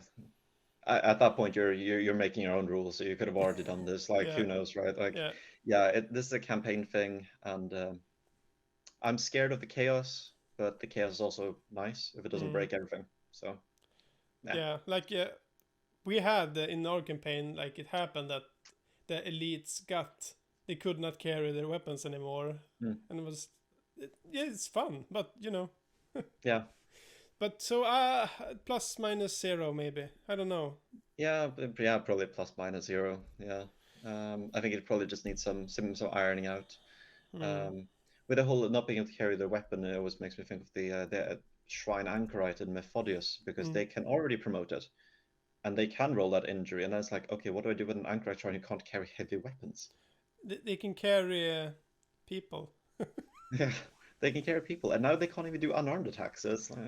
At that point, you're making your own rules, so you could have already done this. Like, yeah, who knows, right? Like, yeah. yeah, this is a campaign thing, and I'm scared of the chaos, but the chaos is also nice if it doesn't Mm, break everything. So, yeah. yeah, like we had in our campaign, like it happened that the elites got they could not carry their weapons anymore, Mm. and it was yeah, it's fun, but you know. Yeah. But so plus minus zero maybe. I don't know. Yeah, yeah, probably plus minus zero. Yeah. I think it probably just needs some ironing out. Hmm. Um, with the whole not being able to carry their weapon, it always makes me think of the Shrine Anchorite in Methodius because Mm. they can already promote it and they can roll that injury, and then it's like, okay, what do I do with an Anchorite Shrine who can't carry heavy weapons? They can carry people. Yeah, they can carry people, and now they can't even do unarmed attacks. So it's like,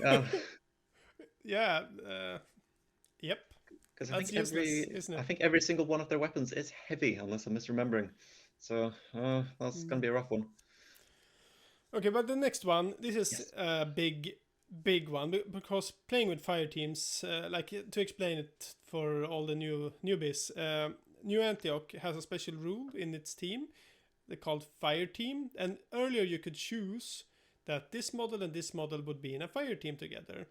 yeah, Yeah. Yep. because That's useless, isn't I it? think every single one of their weapons is heavy, unless I'm misremembering. So that's Mm. gonna be a rough one. Okay, but the next one, this is Yes. a big one because playing with fire teams, like to explain it for all the newbies, New Antioch has a special rule in its team. They're called fire team, and earlier you could choose that this model and this model would be in a fire team together.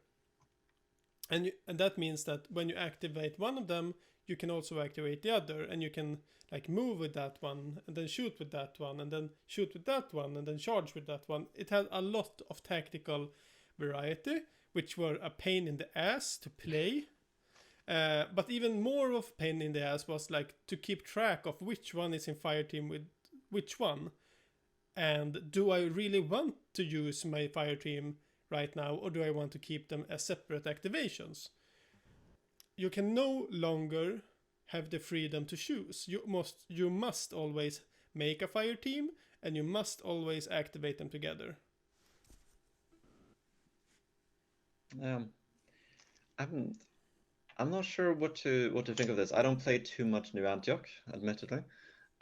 And that means that when you activate one of them, you can also activate the other, and you can like move with that one, and then shoot with that one, and then shoot with that one, and then charge with that one. It had a lot of tactical variety, which were a pain in the ass to play. But even more of a pain in the ass was like to keep track of which one is in fire team with which one, and do I really want to use my fire team right now, or do I want to keep them as separate activations? You can no longer have the freedom to choose. You must always make a fire team, and you must always activate them together. Um, I'm I'm not sure what to think of this. I don't play too much New Antioch, admittedly.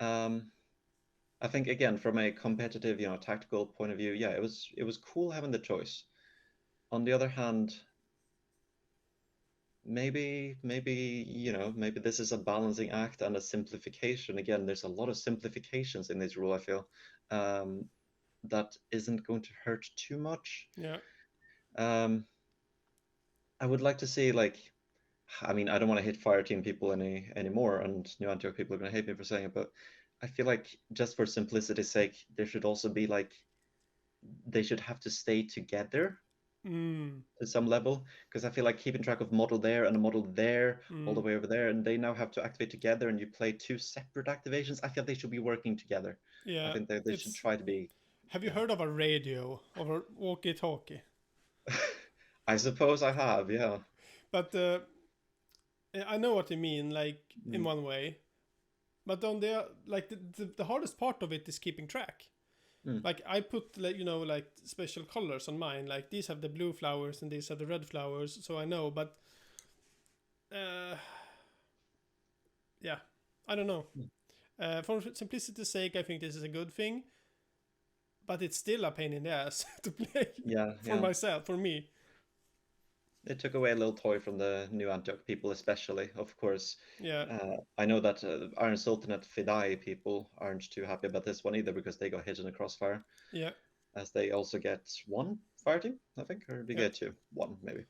Um, I think again from a competitive, tactical point of view, yeah, it was cool having the choice. On the other hand, maybe this is a balancing act and a simplification. Again, there's a lot of simplifications in this rule, I feel, um, that isn't going to hurt too much. Yeah. Um, I would like to see like, I mean, I don't want to hit fire team people anymore, and New Antioch people are going to hate me for saying it, but I feel like just for simplicity's sake, there should also be like they should have to stay together Mm. to some level, because I feel like keeping track of model there and a model there, all the Mm. way over there, and they now have to activate together, and you play two separate activations. I feel they should be working together. I Yeah. think they should It's. try to be, Have you yeah. heard of a radio or a walkie-talkie? I suppose I have, yeah. But I know what you mean, like in Mm, one way. But on the like the hardest part of it is keeping track. mm, Like I put like like special colors on mine. Like these have the blue flowers and these have the red flowers, so I know. But uh, yeah, I don't know. mm. For simplicity's sake, I think this is a good thing. But it's still a pain in the ass to play Yeah, for yeah. myself, for me. It took away a little toy from the New Antioch people, especially, of course. Yeah, I know that Iron Sultanate Fidai people aren't too happy about this one either because they got hit in a crossfire, yeah, as they also get one fire team, I think, or do you yeah. get two? One, maybe.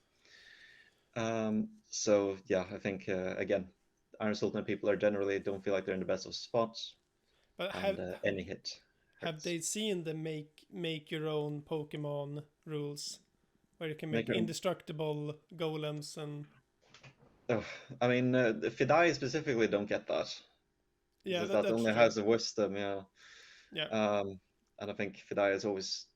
So yeah, I think again, Iron Sultanate people are generally don't feel like they're in the best of spots, But and any hit have hurts. they seen the make your own Pokemon rules where you can Make make your own. indestructible golems and Oh, I mean, the Fidai specifically don't get that. yeah, Just that that's only true. has a wisdom, yeah. Yeah, And I think Fidai is always,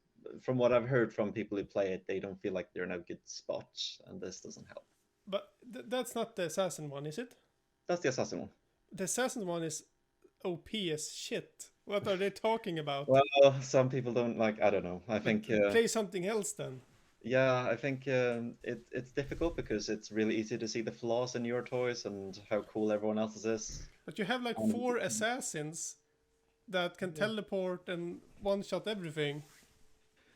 from what I've heard from people who play it, they don't feel like they're in a good spot, and this doesn't help. but that's not the assassin one, is it? That's the assassin one. The assassin one is OP as shit. What are they talking about? Well, some people don't like. I don't know. I think, Play something else then. yeah, I think it's difficult because it's really easy to see the flaws in your toys and how cool everyone else's is. But you have like And four assassins that can yeah, teleport and one shot everything.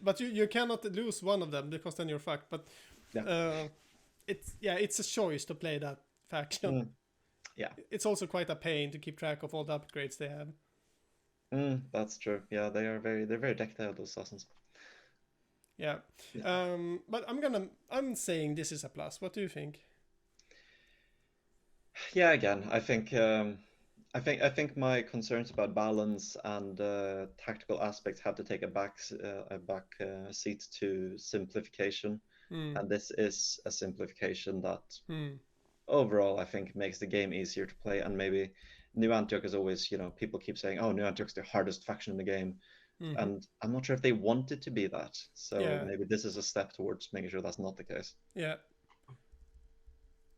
But you cannot lose one of them because then you're fucked. But yeah, uh, it's a choice to play that faction. mm, yeah, It's also quite a pain to keep track of all the upgrades they have. that's true. Yeah, they're very decked out, those assassins. Yeah. Yeah. But I'm saying this is a plus. What do you think? Yeah, again, I think my concerns about balance and tactical aspects have to take a back seat to simplification, Hmm. and this is a simplification that Hmm. overall I think makes the game easier to play. And maybe New Antioch is always, people keep saying, "Oh, New Antioch's the hardest faction in the game," Hmm. and I'm not sure if they want it to be that. So Yeah. maybe this is a step towards making sure that's not the case. Yeah.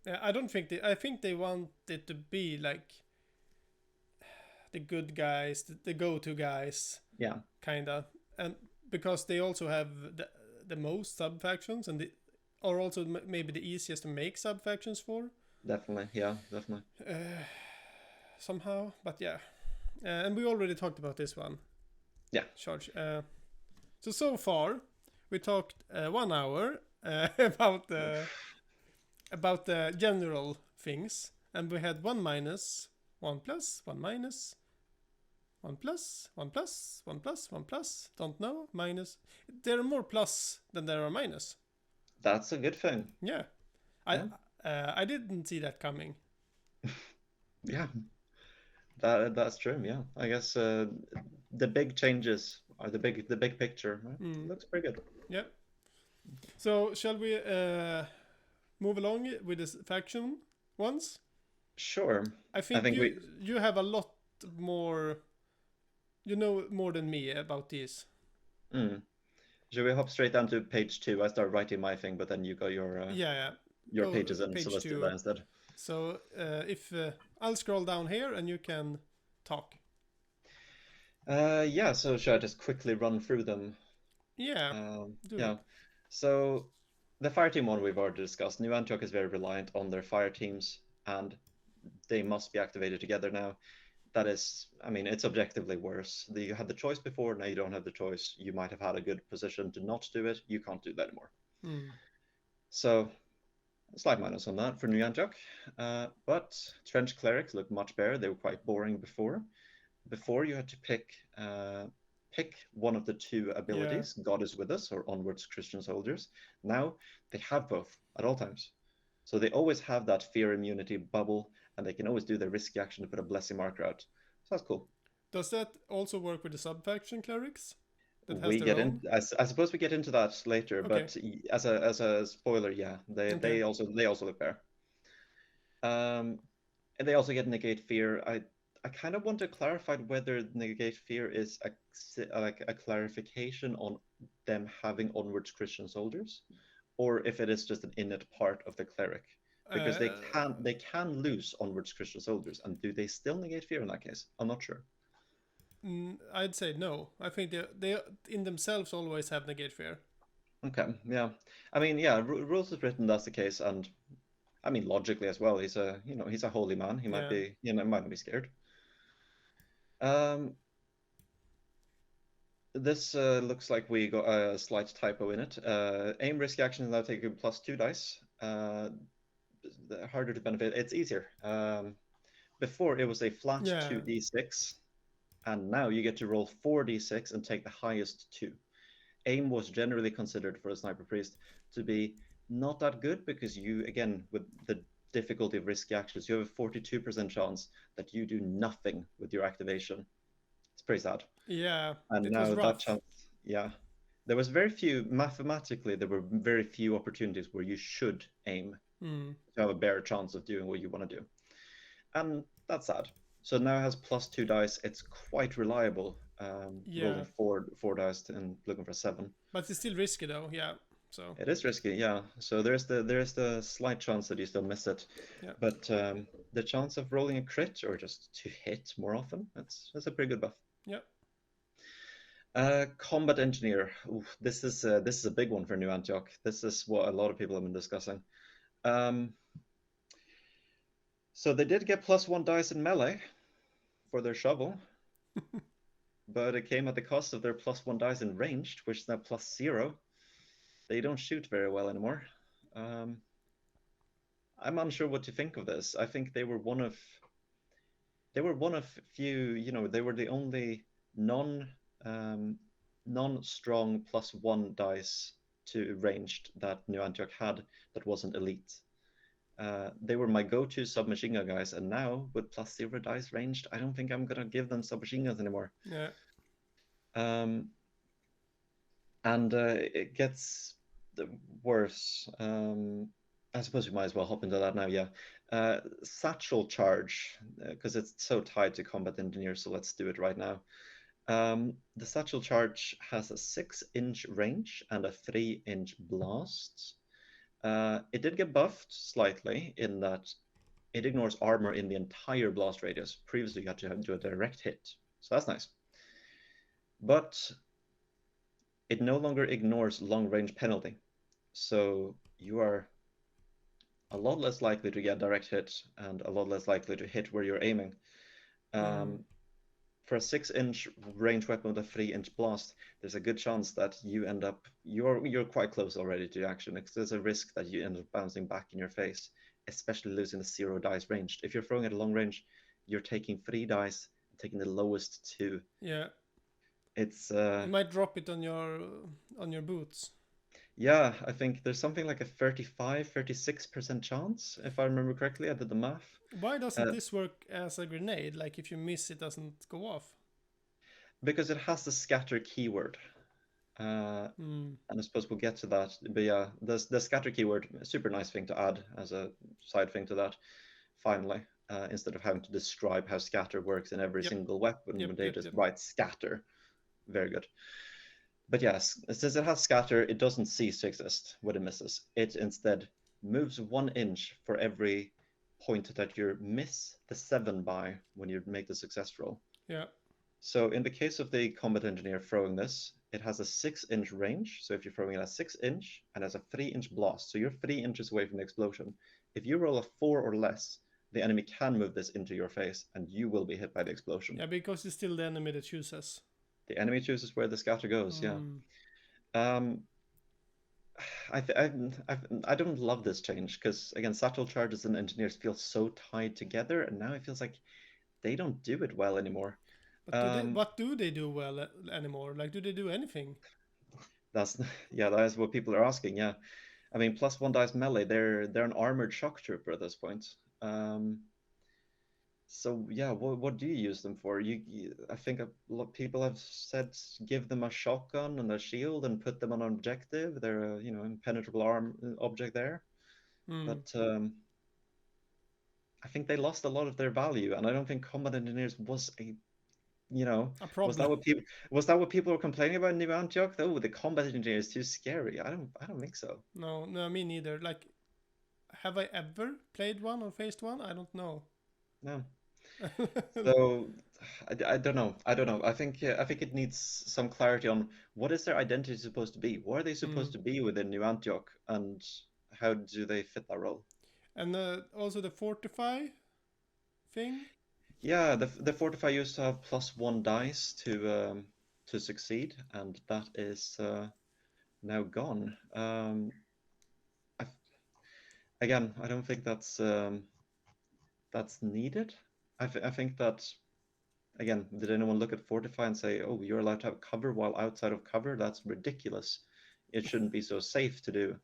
Yeah. I don't think they. I think they want it to be like the good guys, the go-to guys, Yeah, kinda, and because they also have the most sub factions and are also maybe the easiest to make sub factions for definitely. Yeah, definitely. somehow. But yeah, and we already talked about this one. Yeah. Charge. So far we talked 1 hour about the general things, and we had one minus, one plus, one minus, one plus, one plus, one plus, one plus. Don't know. Minus. There are more plus than there are minus. That's a good thing. Yeah, I Yeah. I didn't see that coming. Yeah, that's true. Yeah, I guess the big changes are the big picture. Right? Mm, Looks pretty good. yeah. So shall we move along with this faction ones? Sure. I I think think we you have a lot more. You know more than me about these. mm. Should we hop straight down to page two? I start writing my thing, but then you got your Yeah, yeah. your Go pages in, so page let's do that two. instead. So if I'll scroll down here and you can talk. Yeah. So should I just quickly run through them? Yeah, do Yeah. it. So The fire team one we've already discussed. New Antioch is very reliant on their fire teams, and they must be activated together now. That is, I mean, it's objectively worse. You had the choice before, now you don't have the choice. You might have had a good position to not do it. You can't do that anymore. Hmm. So, slight minus on that for New Antioch. But Trench Clerics look much better. They were quite boring before. Before you had to pick one of the two Yeah. abilities, God is with us or Onwards Christian Soldiers. Now they have both at all times. So they always have that fear immunity bubble, and they can always do their risky action to put a blessing marker out. So that's cool. Does that also work with the sub-faction clerics that has We their get in. own? I suppose we get into that later, Okay. but as a spoiler, yeah, they Okay. they also look better. Um, and they also get negate fear. I kind of want to clarify whether negate fear is like a clarification on them having onwards Christian soldiers, or if it is just an innate part of the cleric, because Uh, they can lose onwards Christian soldiers, and do they still negate fear in that case? I'm not sure. I'd say no. I think they in themselves always have negate fear. Okay, yeah. I mean, yeah, rules is written that's the case, and I mean logically as well. He's a holy man. He might Yeah. be, might be scared. Um, This looks like we got a slight typo in it. Aim risk action is now taking +2 dice. Harder to benefit. It's easier. Before it was a flat Yeah. 2d6, and now you get to roll 4d6 and take the highest two. Aim was generally considered for a sniper priest to be not that good because you, again, with the difficulty of risky actions, you have a 42% chance that you do nothing with your activation. It's pretty sad. Yeah. And It was now that rough. chance, yeah, there was very few, mathematically, there were very few opportunities where you should aim Hmm. to have a better chance of doing what you want to do. And that's sad. So now it has +2 dice. It's quite reliable, rolling Yeah. four dice and looking for 7. But it's still risky though. Yeah. So It is risky, yeah. So there's the slight chance that you still miss it, yeah. but the chance of rolling a crit or just to hit more often, that's a pretty good buff. Yeah. Combat engineer. Ooh, this is a big one for New Antioch. This is what a lot of people have been discussing. Um, so they did get +1 dice in melee for their shovel, but it came at the cost of their +1 dice in ranged, which is now +0. They don't shoot very well anymore. Um, I'm unsure what to think of this. I think they were one of few. They were the only non um, non-strong +1 dice to ranged that New Antioch had that wasn't elite. They were my go-to submachine gun guys, and now with +0 dice ranged, I don't think I'm gonna give them submachine guns anymore. Yeah. Um, and it gets worse. I suppose we might as well hop into that now. Yeah, satchel charge because it's so tied to combat engineer. So let's do it right now. The satchel charge has a 6-inch range and a 3-inch blast. It did get buffed slightly in that it ignores armor in the entire blast radius. Previously, you had to do a direct hit, so that's nice. But it no longer ignores long range penalty, so you are a lot less likely to get direct hit and a lot less likely to hit where you're aiming. Hmm. Um, for a 6-inch range weapon with a 3-inch blast, there's a good chance that you're quite close already to action. Because there's a risk that you end up bouncing back in your face, especially losing the 0 dice ranged. If you're throwing at a long range, you're taking 3 dice, taking the lowest 2. Yeah. It's You might drop it on your boots. yeah, I think there's something like a 36% chance, if I remember correctly. I did the math. Why doesn't Uh, this work as a grenade? Like if you miss, it doesn't go off. because it has the scatter keyword. Hmm. And I suppose we'll get to that. But yeah, the scatter keyword, a super nice thing to add as a side thing to that, finally. Instead of having to describe how scatter works in every Yep. single weapon, Yep. they Yep. just Yep. write scatter. Very good. But yes, since it has scatter, it doesn't cease to exist when it misses. It instead moves 1 inch for every point that you miss the 7 by when you make the success roll. Yeah. So in the case of the combat engineer throwing this, It has a 6-inch range, so if you're throwing it at 6-inch and has a 3-inch blast, so you're 3 inches away from the explosion. If you roll a 4 or less, the enemy can move this into your face, and you will be hit by the explosion. Yeah, because it's still the enemy that chooses. The enemy chooses where the scatter goes. Yeah. Mm. Um, I don't love this change because again, satchel charges and engineers feel so tied together, and now it feels like they don't do it well anymore. But do they? Um, What do they do well anymore? Like, do they do anything? that's yeah, that's what people are asking. Yeah, I mean, plus one dice melee, they're an armored shock trooper at this point. Um, so yeah, what do you use them for? I think a lot of people have said give them a shotgun and a shield and put them on an objective. They're a impenetrable arm object there, Mm. but I think they lost a lot of their value, and I don't think combat engineers was a A was problem. that what people were complaining about in New Antioch? Oh, the combat engineer is too scary. I don't think so. No, no, me neither. Like, have I ever played one or faced one? I don't know. No. So I don't know. I don't know. I think it needs some clarity on what is their identity supposed to be? What are they supposed Mm. to be within New Antioch, and how do they fit that role? And also the fortify thing. Yeah, the fortify used to have plus one dice to succeed, and that is now gone. I, again, I don't think that's needed. I think that again, did anyone look at fortify and say, "Oh, you're allowed to have cover while outside of cover"? That's ridiculous. It shouldn't be so safe to do.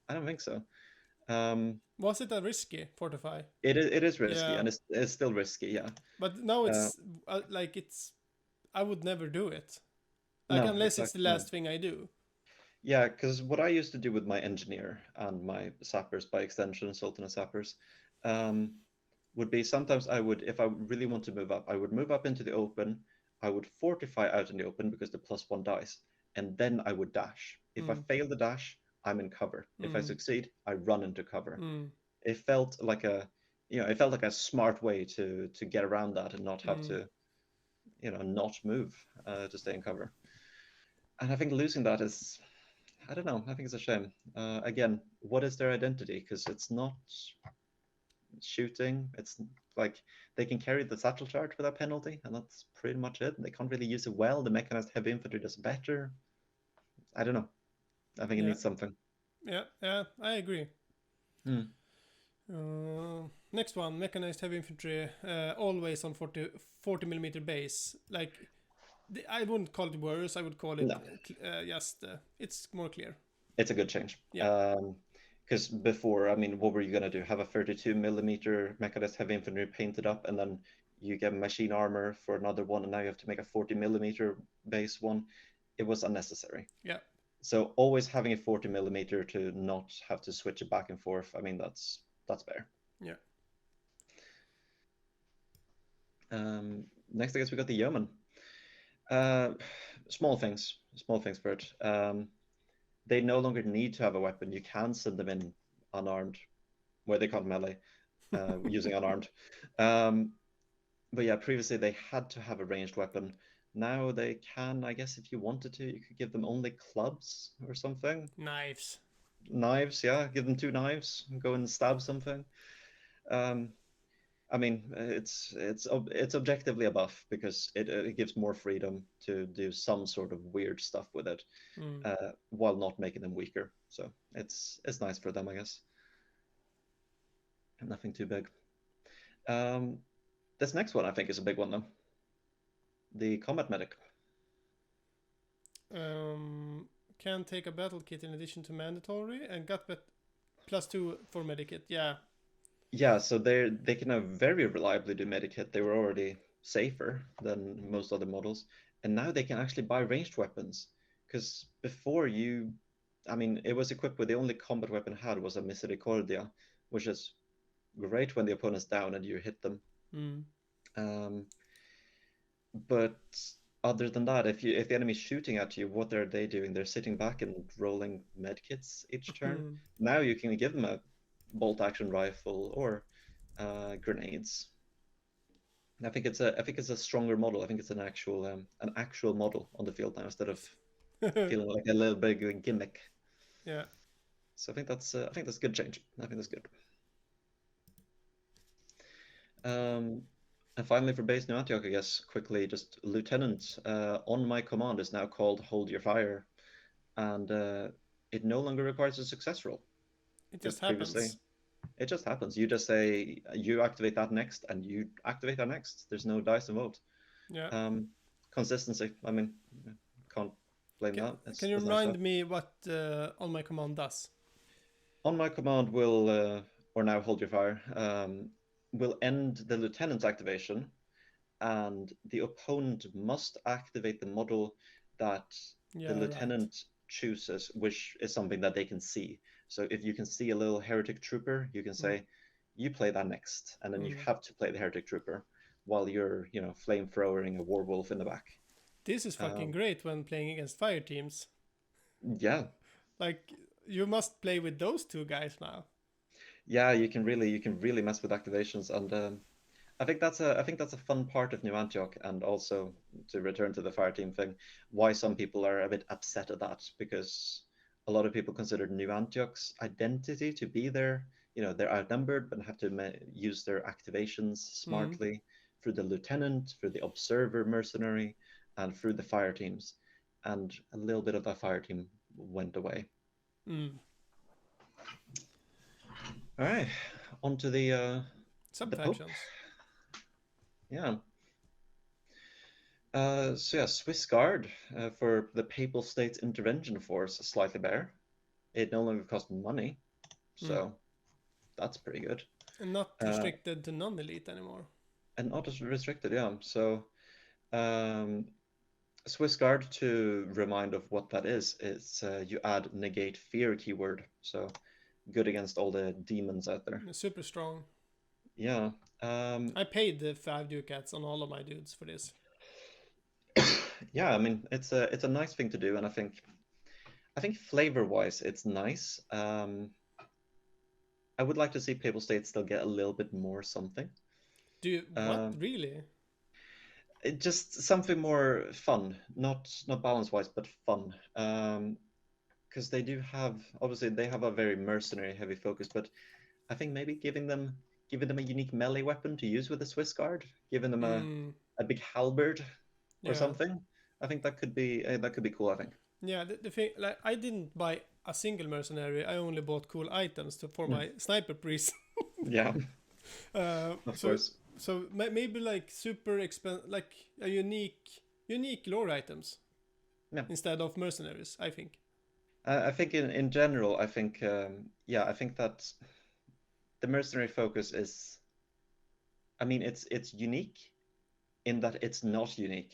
I don't think so. Um, Was it a risky fortify? it is risky, Yeah, and it's still risky. Yeah. but now Uh, it's like it's. I would never do it. Like, no, unless it's the exactly. No. last thing I do. Yeah, because what I used to do with my engineer and my sappers, by extension, Sultan of Sappers, um, would be sometimes I would, if I really want to move up, I would move up into the open. I would fortify out in the open because the plus one dice, and then I would dash. If I Mm. fail the dash, I'm in cover. If I Mm. succeed, I run into cover. Mm. It felt like a smart way to get around that and not have Mm. to, not move to stay in cover. And I think losing that is, I don't know. I think it's a shame. Again, what is their identity? Because it's not shooting. It's like they can carry the satchel charge without penalty, and that's pretty much it. They can't really use it well. The mechanized heavy infantry does better. I don't know. I think it Yeah. needs something. Yeah. Yeah. I agree. Hmm. Next one, mechanized heavy infantry, always on 40 millimeter base. Like, I wouldn't call it worse. I would call it No, just. It's more clear. it's a good change. Yeah. Because before, I mean, what were you gonna do? Have a 32 millimeter mechanized heavy infantry painted up, and then you get machine armor for another one, and now you have to make a 40 millimeter base one. It was unnecessary. Yeah. So always having a 40 millimeter to not have to switch it back and forth. I mean, that's fair. Yeah. Next, I guess we got the yeoman. Uh, small things for it. They no longer need to have a weapon. You can send them in unarmed, where they can't melee, using unarmed. Um, but yeah, previously they had to have a ranged weapon. Now they can, I guess, if you wanted to, you could give them only clubs or something. Knives. Knives, yeah, give them two knives, go and stab something. Um, I mean, it's objectively a buff because it gives more freedom to do some sort of weird stuff with it, Mm. while not making them weaker. So it's nice for them, I guess. Nothing too big. Um, this next one I think is a big one though. The combat medic. Can take a battle kit in addition to mandatory and got +2 for medikit. Yeah. Yeah, so they can now very reliably do medikit. They were already safer than most other models, and now they can actually buy ranged weapons. Because before I mean, it was equipped with the only combat weapon it had was a Misericordia, which is great when the opponent's down and you hit them. Mm. Um, but other than that, if the enemy's shooting at you, what are they doing? They're sitting back and rolling medkits each turn. Now you can give them a bolt action rifle or grenades. I think it's a stronger model. I think it's an actual model on the field now instead of feeling like a little bit of a gimmick. Yeah. So I think that's a good change. I think that's good. Um, and finally, for base New Antioch, I guess quickly, just Lieutenant on my command is now called Hold Your Fire, and it no longer requires a success roll. It Because just previously, happens. it just happens. You just say you activate that next, and you activate that next. There's no dice involved. Yeah. Um, Consistency. I mean, can't blame Can, that. can you It's nice stuff. remind me what On My Command does? On my command, will or now hold your fire. Will end the lieutenant's activation, and the opponent must activate the model that the Yeah, right. lieutenant chooses, which is something that they can see. So if you can see a little heretic trooper, you can Mm. say, "You play that next," and then you Mm. have to play the heretic trooper while you're, flamethrowering a warwolf in the back. This is fucking Um, great when playing against fire teams. yeah, Like, you must play with those two guys now. yeah, you can really mess with activations, and I think that's a fun part of New Antioch, and also to return to the fire team thing, why some people are a bit upset at that, because a lot of people consider New Antioch's identity to be their, they're outnumbered but have to use their activations Mm. smartly through the lieutenant, through the observer mercenary, and through the fire teams, and a little bit of that fire team went away. Mm. All right, on to the Pope. Subfactions. Yeah. So yeah, Swiss Guard for the Papal States Intervention Force is slightly better. It no longer costs money, Mm. so that's pretty good. And not Uh, restricted to non-elite anymore. and not as restricted, yeah. So um, Swiss Guard, to remind of what that is, it's you add negate fear keyword, so good against all the demons out there. Super strong. Yeah. Um, I paid the 5 ducats on all of my dudes for this. yeah, I mean it's a nice thing to do, and I think flavor wise it's nice. I would like to see Papal States still get a little bit more something. Do you, what? Um, Really? just something more fun, not balance wise, but fun. Because they do have, obviously they have a very mercenary heavy focus, but I think maybe giving them a unique melee weapon to use with the Swiss Guard, giving them Mm. a big halberd or Yeah. something. I think that could be cool. I think. Yeah, the thing, like, I didn't buy a single mercenary. I only bought cool items for Mm. my sniper priest. Yeah, uh, of so course. so maybe like super expensive, like a unique lore items Yeah, instead of mercenaries. I think. I think in general, I think yeah, I think that the mercenary focus is, I mean, it's unique in that it's not unique.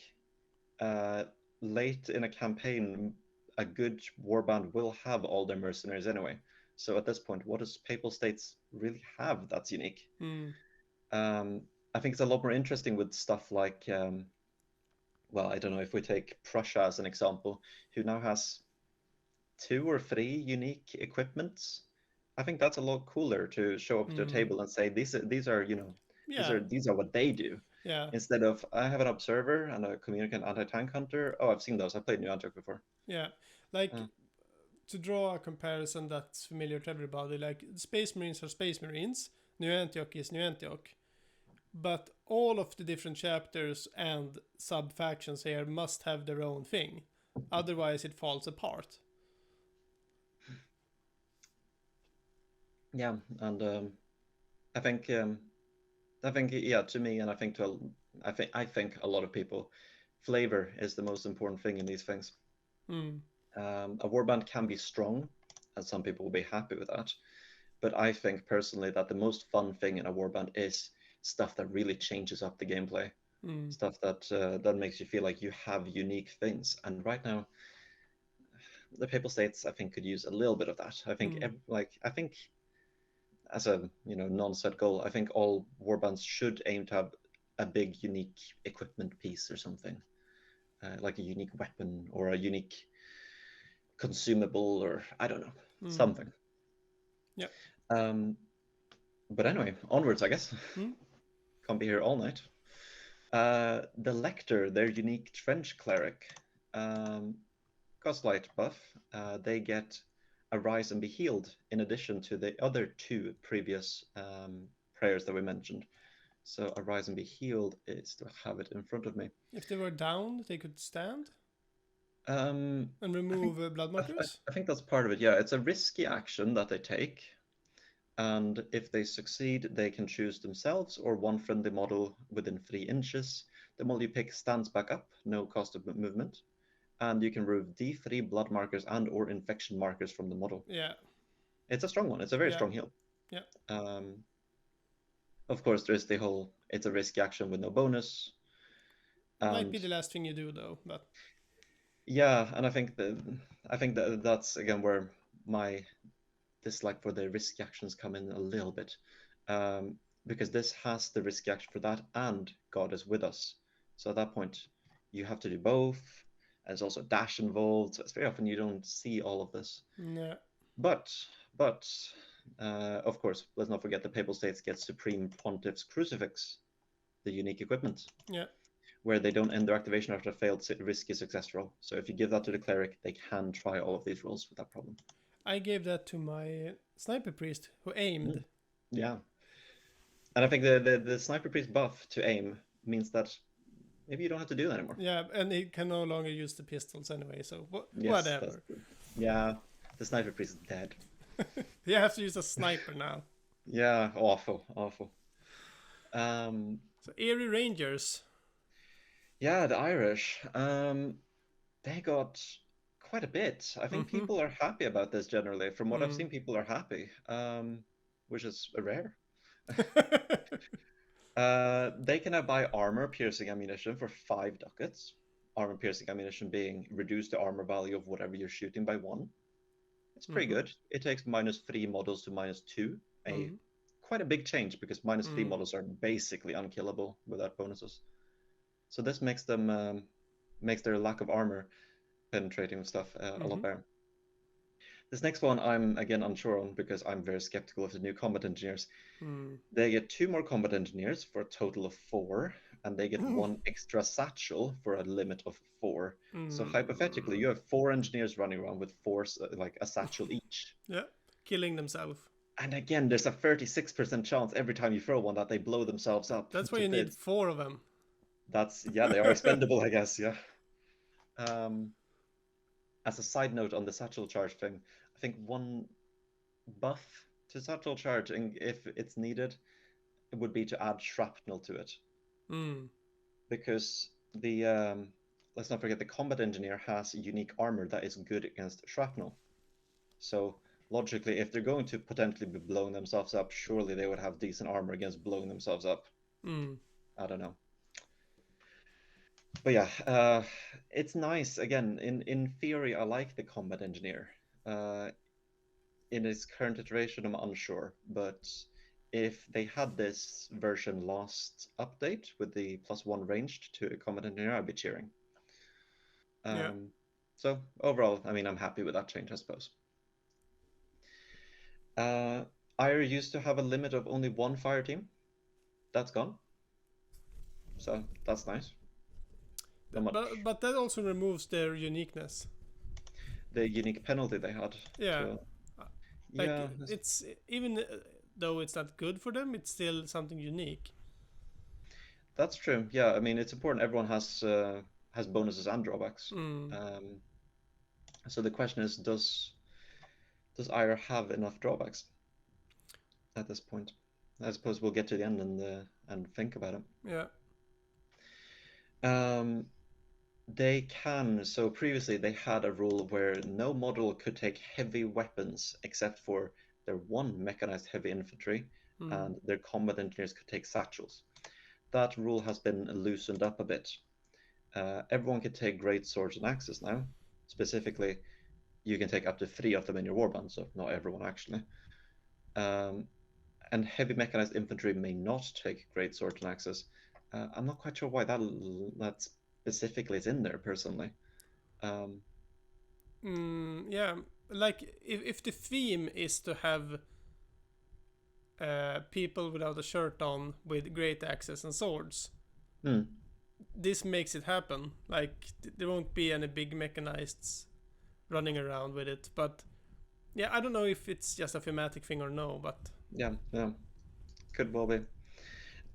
Uh, Late in a campaign, a good warband will have all their mercenaries anyway. So at this point, what does Papal States really have that's unique? Mm. Um, I think it's a lot more interesting with stuff like, well, I don't know if we take Prussia as an example, who now has 2 or 3 unique equipments. I think that's a lot cooler to show up to a Mm. table and say these are Yeah. these are what they do, Yeah. instead of I have an observer and a communicant anti-tank hunter. Oh, I've seen those. I played New Antioch before. Yeah. Like, Uh, to draw a comparison that's familiar to everybody, like Space Marines are Space Marines, New Antioch is New Antioch, but all of the different chapters and sub factions here must have their own thing, otherwise it falls apart. yeah, and I think yeah, to me, and I think I think a lot of people, flavor is the most important thing in these things. Hmm. A warband can be strong, and some people will be happy with that. But I think personally that the most fun thing in a warband is stuff that really changes up the gameplay, Hmm. stuff that makes you feel like you have unique things. And right now, the Papal States I think could use a little bit of that. I think Hmm. I think as a non-set goal, I think all warbands should aim to have a big unique equipment piece or something, like a unique weapon or a unique consumable, or I don't know, Hmm. something. Yeah. Um, but anyway, onwards, I guess. Hmm. Can't be here all night. The Lector, their unique trench cleric. Um, cost light buff, they get a rise and be healed in addition to the other two previous prayers that we mentioned. So a rise and be healed is to have it in front of me. If they were down, they could stand Um, and I think remove blood markers. I think that's part of it. Yeah, it's a risky action that they take, and if they succeed, they can choose themselves or one friendly model within 3 inches. The model you pick stands back up, no cost of movement, and you can remove D3 blood markers and or infection markers from the model. Yeah. It's a strong one. It's a very Yeah. strong heal. Yeah. Of course, there's the whole it's a risky action with no bonus. Might be And the last thing you do though, but yeah, and I think that that's again where my dislike for the risky actions come in a little bit. Because this has the risky action for that and God is with us. So at that point, you have to do both. There's also dash involved. So it's very often you don't see all of this. yeah. But of course, let's not forget the Papal States get Supreme Pontiff's Crucifix, the unique equipment, Yeah. where they don't end their activation after a failed risky success roll. So if you give that to the cleric, they can try all of these rolls without problem. I gave that to my sniper priest who aimed. Yeah. And I think the sniper priest buff to aim means that maybe you don't have to do that anymore. Yeah, and he can no longer use the pistols anyway, so Yes, whatever. Yeah, the sniper priest is dead. You have to use a sniper now. Yeah, awful, awful. So Erie Rangers. Yeah, the Irish. They got quite a bit. I think people are happy about this generally. From what I've seen, people are happy, which is rare. They can now buy armor-piercing ammunition for 5 ducats. Armor-piercing ammunition being reduce the armor value of whatever you're shooting by 1. It's pretty good. It takes -3 models to -2. Quite a big change because -3 models are basically unkillable without bonuses. So this makes them makes their lack of armor penetrating stuff a lot better. This next one I'm again unsure on because I'm very skeptical of the new combat engineers. They get 2 more combat engineers for a total of 4, and they get 1 extra satchel for a limit of 4. So hypothetically, you have 4 engineers running around with 4 like a satchel each. Yeah, killing themselves. And again, there's a 36% chance every time you throw one that they blow themselves up. That's why you need 4 of them. That's they are expendable, I guess. Yeah. As a side note on the satchel charge thing, I think 1 buff to satchel charging, if it's needed, it would be to add shrapnel to it. Because the let's not forget the combat engineer has unique armor that is good against shrapnel. So logically, if they're going to potentially be blowing themselves up, surely they would have decent armor against blowing themselves up. I don't know. But yeah, it's nice. Again, in theory, I like the combat engineer. In its current iteration, I'm unsure. But if they had this version last update with the +1 ranged to a combat engineer, I'd be cheering. So overall, I mean, I'm happy with that change, I suppose. Ire used to have a limit of only 1 fire team. That's gone. So that's nice. But that also removes their uniqueness. The unique penalty they had. Yeah. So, like it's even though it's not good for them, it's still something unique. That's true. Yeah, I mean it's important. Everyone has bonuses and drawbacks. So the question is, does Ire have enough drawbacks at this point? I suppose we'll get to the end and think about it. Yeah. They can. So previously they had a rule where no model could take heavy weapons except for their 1 mechanized heavy infantry, and their combat engineers could take satchels. That rule has been loosened up a bit. Everyone can take great swords and axes now. Specifically, you can take up to 3 of them in your warband, so not everyone actually. And heavy mechanized infantry may not take great swords and axes. I'm not quite sure why that specifically is in there personally. Yeah, like if the theme is to have people without a shirt on with great axes and swords, this makes it happen. Like there won't be any big mechanized running around with it. But yeah, I don't know if it's just a thematic thing or no. But Yeah, yeah, could well be.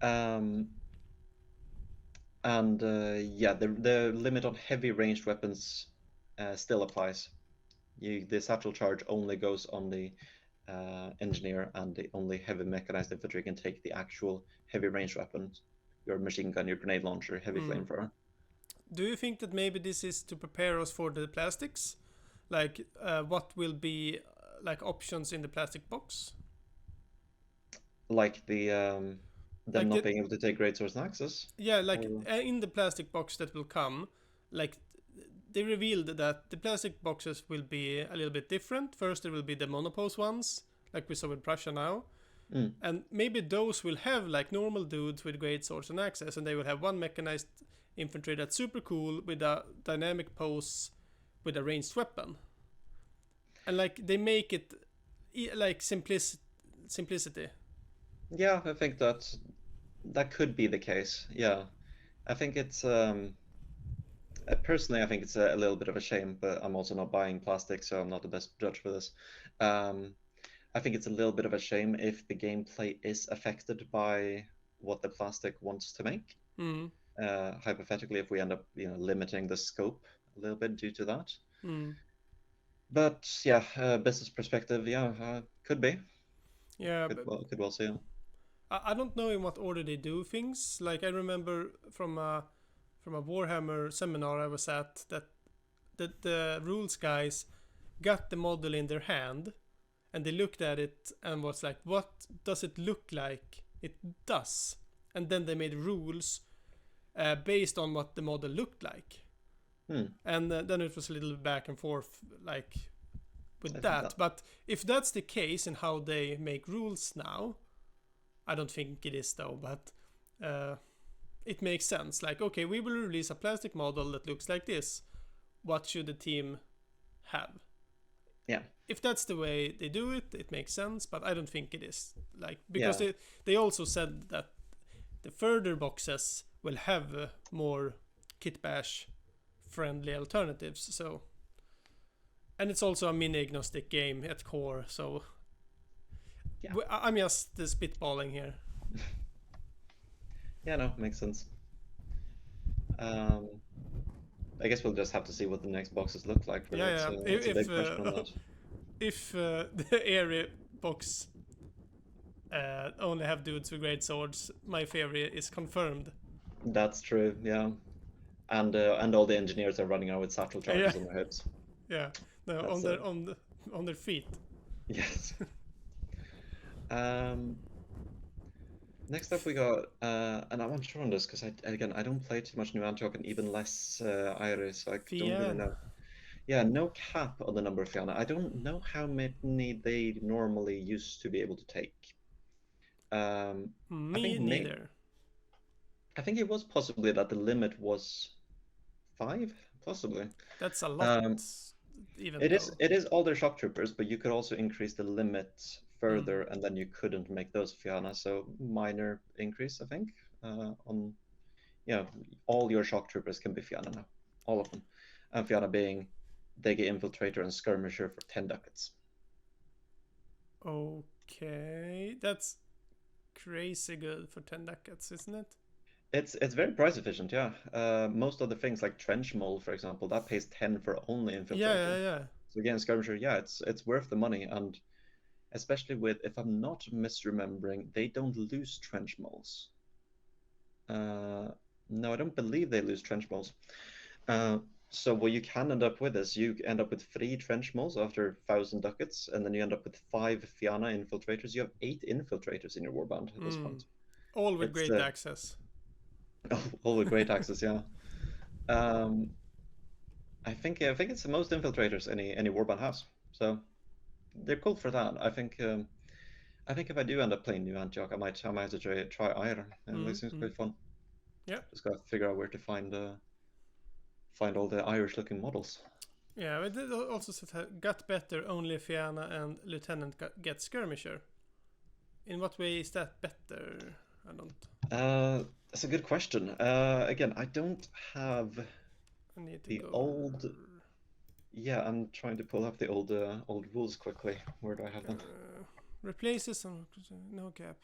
Um, and yeah, the limit on heavy ranged weapons still applies. The satchel charge only goes on the engineer, and the only heavy mechanized infantry can take the actual heavy ranged weapons, your machine gun, your grenade launcher, heavy flamethrower. do you think that maybe this is to prepare us for the plastics? Like, what will be like options in the plastic box? Like them Like not the, being able to take great swords and axes. yeah, like Or... in the plastic box that will come, like they revealed that the plastic boxes will be a little bit different. First, there will be the monopose ones, like we saw with Prussia now. Mm. And maybe those will have like normal dudes with great swords and axes, and they will have one mechanized infantry that's super cool with a dynamic pose with a ranged weapon. And like they make it like simplicity. Yeah, I think that could be the case. Yeah, I think it's personally, I think it's a little bit of a shame, but I'm also not buying plastic, so I'm not the best judge for this. I think it's a little bit of a shame if the gameplay is affected by what the plastic wants to make. Mm. Hypothetically, if we end up, limiting the scope a little bit due to that. Mm. But yeah, business perspective, yeah, could be. Yeah, Could well see it. I don't know in what order they do things. Like I remember from a Warhammer seminar I was at that the rules guys got the model in their hand and they looked at it and was like, what does it look like it does? And then they made rules based on what the model looked like. And then it was a little back and forth like with that. But if that's the case in how they make rules now, I don't think it is though, but it makes sense. Like, okay, we will release a plastic model that looks like this. What should the team have? Yeah. If that's the way they do it, it makes sense, but I don't think it is. Like, because they also said that the further boxes will have more kit bash friendly alternatives. So, and it's also a mini agnostic game at core. So, yeah. I'm just spitballing here. Yeah, no, makes sense. I guess we'll just have to see what the next boxes look like. Really. Yeah, yeah. It's a big question on that. If the area box only have dudes with great swords, my theory is confirmed. That's true. Yeah, and all the engineers are running out with satchel charges on their hips. Yeah, no, on their feet. Yes. Next up we got, and I'm unsure on this because I don't play too much New Antioch and even less Iris, so I don't really know. Yeah, no cap on the number of Fianna. I don't know how many they normally used to be able to take. Me neither. I think it was possibly that the limit was 5, possibly. That's a lot. It is all their shock troopers, but you could also increase the limit further, and then you couldn't make those Fianna. So minor increase, I think. All your shock troopers can be Fianna now, all of them, and Fianna being they get infiltrator and skirmisher for 10 ducats. Okay, that's crazy good for 10 ducats, isn't it? It's very price efficient, yeah. Most other things like trench mole, for example, that pays 10 for only infiltrator. Yeah. So again, skirmisher, yeah, it's worth the money, and especially with, if I'm not misremembering, they don't lose trench moles. No, I don't believe they lose trench moles. So what you can end up with is you end up with 3 trench moles after 1,000 ducats, and then you end up with 5 Fianna infiltrators. You have 8 infiltrators in your warband at this point. All with great access. All with great access, yeah. I think it's the most infiltrators any warband has. So they're cool for that. I think if I do end up playing New Antioch, I might have to try Iron. It seems quite fun. Yeah. Just gotta figure out where to find all the Irish-looking models. Yeah, but it also said got better only Fianna and Lieutenant get skirmisher. In what way is that better? I don't. That's a good question. Again, I don't have the old. Yeah, I'm trying to pull up the old rules quickly. Where do I have them? Replaces some no cap.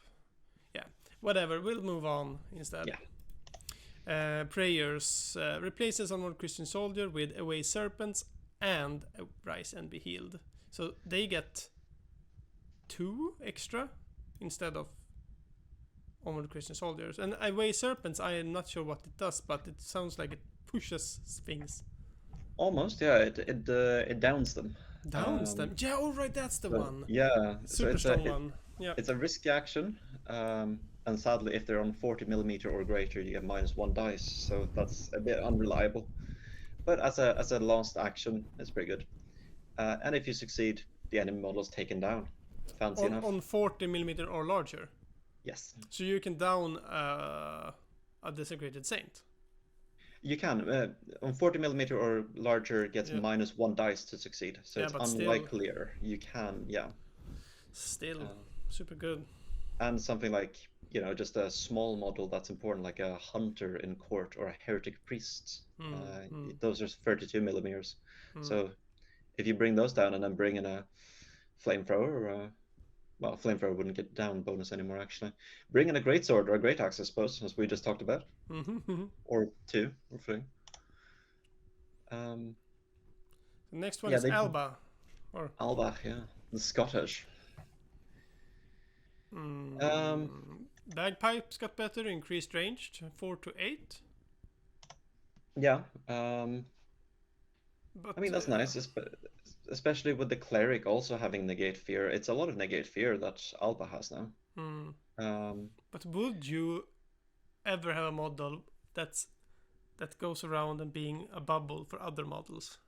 Yeah, whatever. We'll move on instead. Yeah. Prayers replaces onward Christian soldier with away serpents and rise and be healed. So they get 2 extra instead of onward Christian soldiers. And away serpents, I am not sure what it does, but it sounds like it pushes things. Almost, yeah. It downs them. Downs them. Yeah, alright, that's the So one. yeah, so Super strong one. Yeah. it's a risky action. And sadly, if they're on 40 millimeter or greater, you get -1 dice. So that's a bit unreliable. But as a last action, it's pretty good. And if you succeed, the enemy model is taken down. Fancy enough. On 40 millimeter or larger. Yes. So you can down a desecrated saint. You can. On 40 millimeter or larger, gets Yeah. -1 dice to succeed. So Yeah, it's but still- unlikelier. You can, yeah. Still, Uh, super good. and something like, just a small model that's important, like a hunter in court or a heretic priest. Those are 32 millimeters. So if you bring those down and then bring in a flamethrower, well, flamethrower wouldn't get down bonus anymore, actually. Bring in a greatsword or a great axe, I suppose, as we just talked about. Or 2 or 3. The next one Yeah, is Alba. Or Alba, yeah, the Scottish. Bagpipes got better, increased range, 4 to 8. Yeah, But I mean that's nice, especially with the cleric also having negate fear. It's a lot of negate fear that Alba has now. But would you ever have a model that goes around and being a bubble for other models?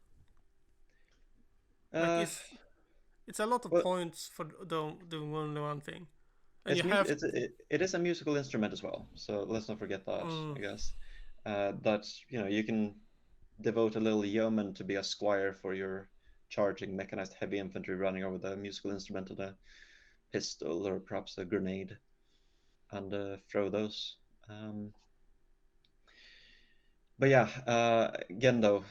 Like it's a lot of points for doing only one thing. And it is a musical instrument as well, so let's not forget that, I guess. That, you can devote a little yeoman to be a squire for your charging mechanized heavy infantry running over the musical instrument and a pistol or perhaps a grenade and throw those. But yeah, again though,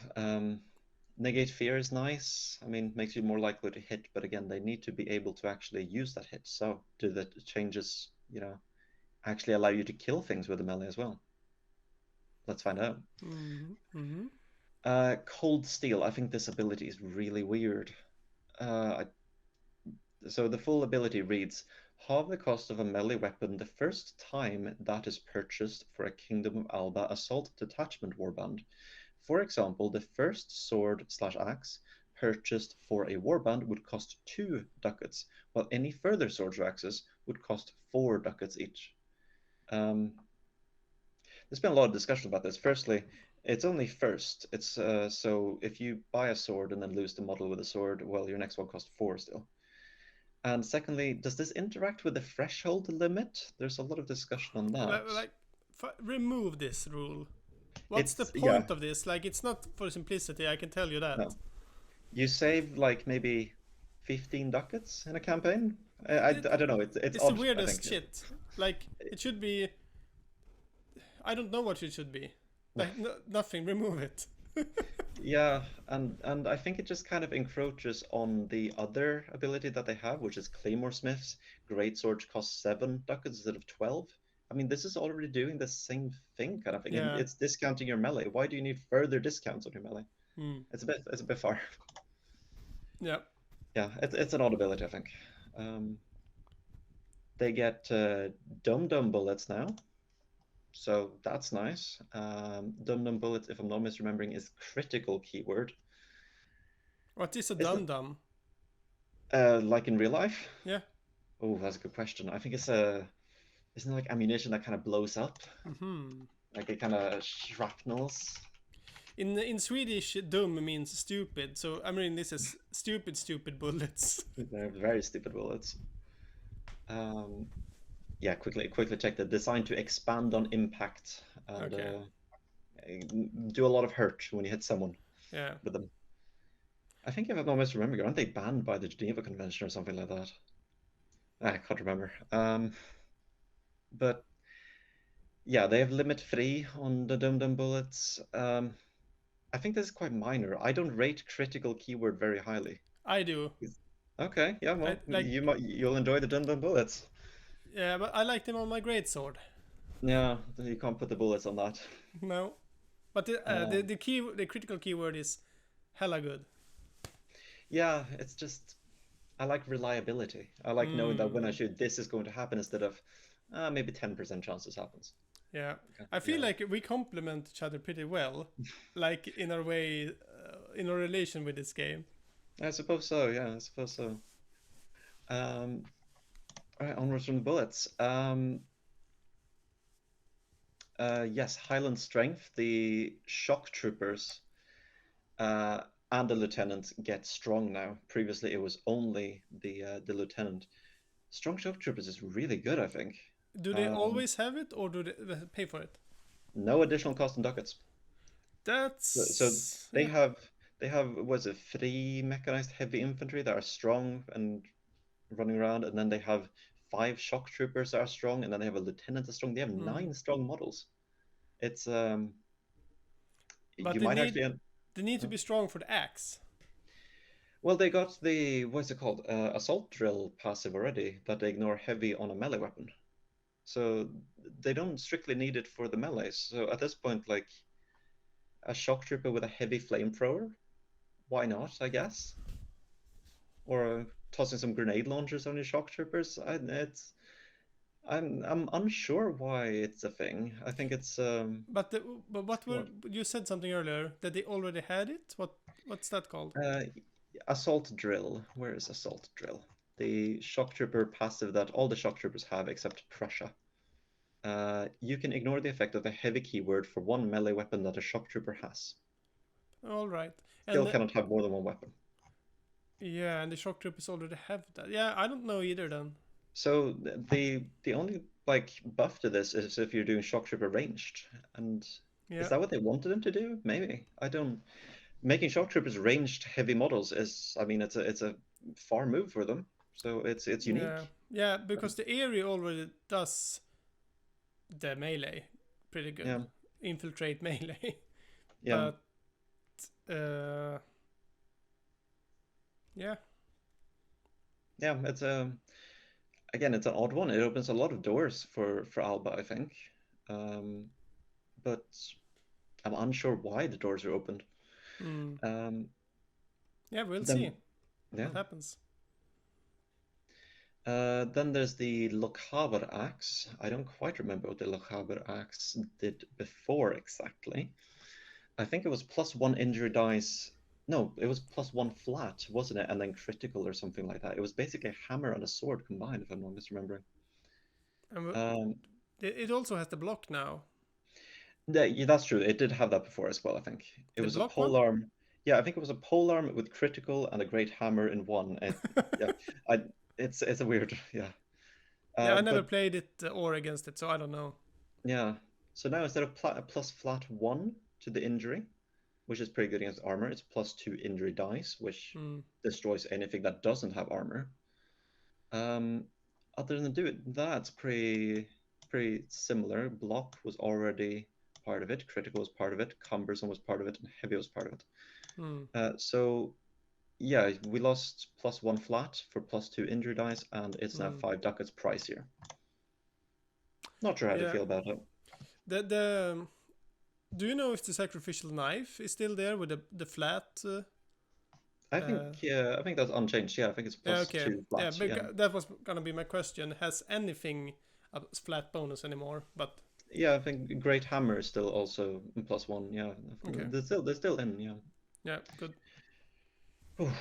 negate fear is nice. I mean, makes you more likely to hit, but again, they need to be able to actually use that hit. So do the changes, actually allow you to kill things with the melee as well? Let's find out. Cold Steel, I think this ability is really weird. So the full ability reads, halve the cost of a melee weapon the first time that is purchased for a Kingdom of Alba Assault Detachment warband. For example, the first sword/axe purchased for a warband would cost 2 ducats, while any further swords or axes would cost 4 ducats each. There's been a lot of discussion about this. Firstly, it's only first. It's so if you buy a sword and then lose the model with a sword, well, your next one costs 4 still. And secondly, does this interact with the threshold limit? There's a lot of discussion on that. Like, remove this rule. What's the point of this? Like, it's not for simplicity, I can tell you that. No. You save like maybe 15 ducats in a campaign? I don't know. It's odd, the weirdest shit. Like, it should be... I don't know what it should be. Like, nothing, remove it. Yeah, and I think it just kind of encroaches on the other ability that they have, which is Claymore Smiths. Great swords cost 7 ducats instead of 12. I mean, this is already doing the same thing, kind of thing. Yeah. It's discounting your melee. Why do you need further discounts on your melee? It's a bit far. Yeah. Yeah, it's an odd ability, I think. They get Dum-Dum bullets now. So that's nice. Dum-Dum bullets, if I'm not misremembering, is critical keyword. What is a Dum-Dum? Like in real life? Yeah. Oh, that's a good question. I think isn't it like ammunition that kind of blows up? Like it kind of shrapnels? In Swedish, dum means stupid. So, I mean, this is stupid bullets. They're very stupid bullets. Yeah, quickly check the design to expand on impact and do a lot of hurt when you hit someone. Yeah. With them. I think if I'm not misremembering, aren't they banned by the Geneva Convention or something like that? I can't remember. But yeah, they have limit 3 on the Dum-Dum bullets. I think this is quite minor. I don't rate critical keyword very highly. I do. Okay, yeah, I well, like. you'll enjoy the dun dun bullets. Yeah, but I like them on my great sword. Yeah, you can't put the bullets on that. No, but Um, the critical keyword is hella good. yeah, it's just I like reliability. I like knowing that when I Hmm. shoot, this is going to happen instead of maybe 10% chance this happens. Yeah, Okay. I feel Yeah, like we complement each other pretty well, like in our way, in our relation with this game. I suppose so. Yeah, I suppose so. Um, all right, onwards from the bullets. Yes, Highland Strength, the shock troopers uh, and the lieutenant get strong now. Previously, it was only the lieutenant. Strong shock troopers is really good, I think. Do they Um, always have it, or do they pay for it? no additional cost in ducats. So That's they yeah. have was it 3 mechanized heavy infantry that are strong and running around, and then they have 5 shock troopers that are strong, and then they have a lieutenant that's strong. They have Hmm. 9 strong models. It's But you might actually they need to uh, be strong for the axe. well, they got the what's it called assault drill passive already that they ignore heavy on a melee weapon. So they don't strictly need it for the melees. So at this point, like a shock trooper with a heavy flamethrower, why not? I guess, or tossing some grenade launchers on your shock troopers. I'm unsure why it's a thing. I think it's But but what were what you said something earlier that they already had it? What's that called? uh, assault drill. Where is assault drill? The shock trooper passive that all the shock troopers have except Prussia. You can ignore the effect of the heavy keyword for one melee weapon that a shock trooper has. All right, Still and cannot have more than one weapon. yeah, and the shock troopers already have that. Yeah, I don't know either then. So the only like buff to this is if you're doing shock trooper ranged, and is Yeah, that what they wanted them to do? Maybe I don't. Making shock troopers ranged heavy models is, I mean, it's a far move for them. So it's yeah, unique. yeah. Because the area already does the melee pretty good, Yeah, infiltrate melee. yeah, But uh, yeah, yeah. It's a again, it's an odd one. It opens a lot of doors for Alba, I think. Um, but I'm unsure why the doors are opened. mm, Um, yeah, we'll see then yeah. what happens. Then there's the Lochaber axe. I don't quite remember what the Lochaber axe did before exactly. I think it was +1 injury dice. No, it was +1 flat, wasn't it? And then critical or something like that. It was basically a hammer and a sword combined, if I'm not misremembering. And Um, it also has the block now. yeah, that's true. It did have that before as well, I think. It The was a block one? polearm. Yeah, I think it was a polearm with critical and a great hammer in one. Yeah, I, it's a weird, yeah. Yeah, I never But played it or against it, so I don't know. yeah, so now instead of plus flat 1 to the injury, which is pretty good against armor, it's +2 injury dice, which Hmm. destroys anything that doesn't have armor. Um, Other than that's pretty similar. Block was already part of it, critical was part of it, cumbersome was part of it, and heavy was part of it. Hmm. So yeah, we lost +1 flat for +2 injury dice, and it's now Hmm. 5 ducats pricier. Not sure how to Yeah. feel about it. The do you know if the sacrificial knife is still there with the flat? I think that's unchanged. Yeah, I think it's Yeah. plus Okay. two Yeah. flat. Yeah, That was gonna be my question. Has anything a flat bonus anymore? But yeah. I think Great Hammer is still also +1. Yeah, okay. they're still in. Yeah. Yeah. Good. Whew.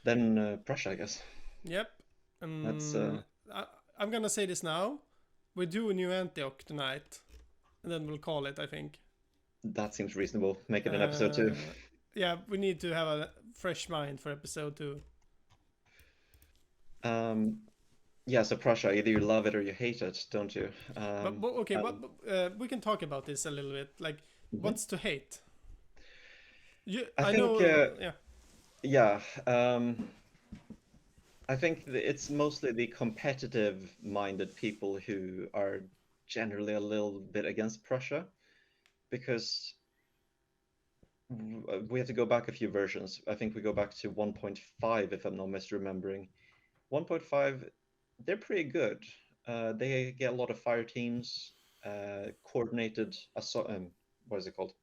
Then Prussia, I guess. Yep. That's I, I'm gonna say this now. We do a new Antioch tonight, and then we'll call it. I think. that seems reasonable. Make it an episode too. Uh, yeah, we need to have a fresh mind for episode 2. Um, yeah. So Prussia, either you love it or you hate it, don't you? But okay, And we can talk about this a little bit. Like, mhm. what's to hate? I I think know. Yeah. yeah. I think it's mostly the competitive-minded people who are generally a little bit against Prussia because We have to go back a few versions. I think we go back to 1.5 if I'm not misremembering. 1.5, they're pretty good. They get a lot of fire teams, coordinated assault. What is it called?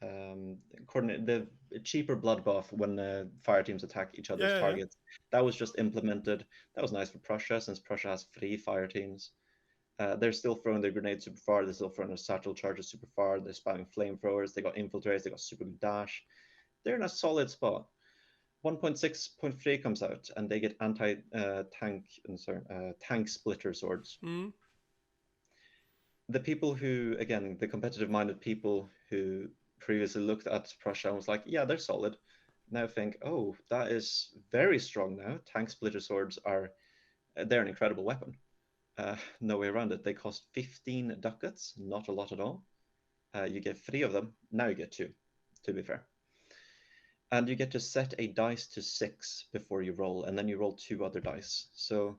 Coordinate the cheaper blood buff when fire teams attack each other's Yeah, yeah. targets. That was just implemented. That was nice for Prussia since Prussia has free fire teams. They're still throwing their grenades super far. They're still throwing their satchel charges super far. They're spamming flamethrowers. They got infiltrators. They got super good dash. They're in a solid spot. 1.6.3 comes out, and they get tank splitter swords. Mm. The people who, again, the competitive-minded people who previously looked at Prussia and was like, yeah, they're solid, now think, oh, that is very strong now. Tank splitter swords they're an incredible weapon. No way around it. They cost 15 ducats, not a lot at all. You get 3 of them. Now you get 2, to be fair. And you get to set a dice to 6 before you roll, and then you roll 2 other dice. So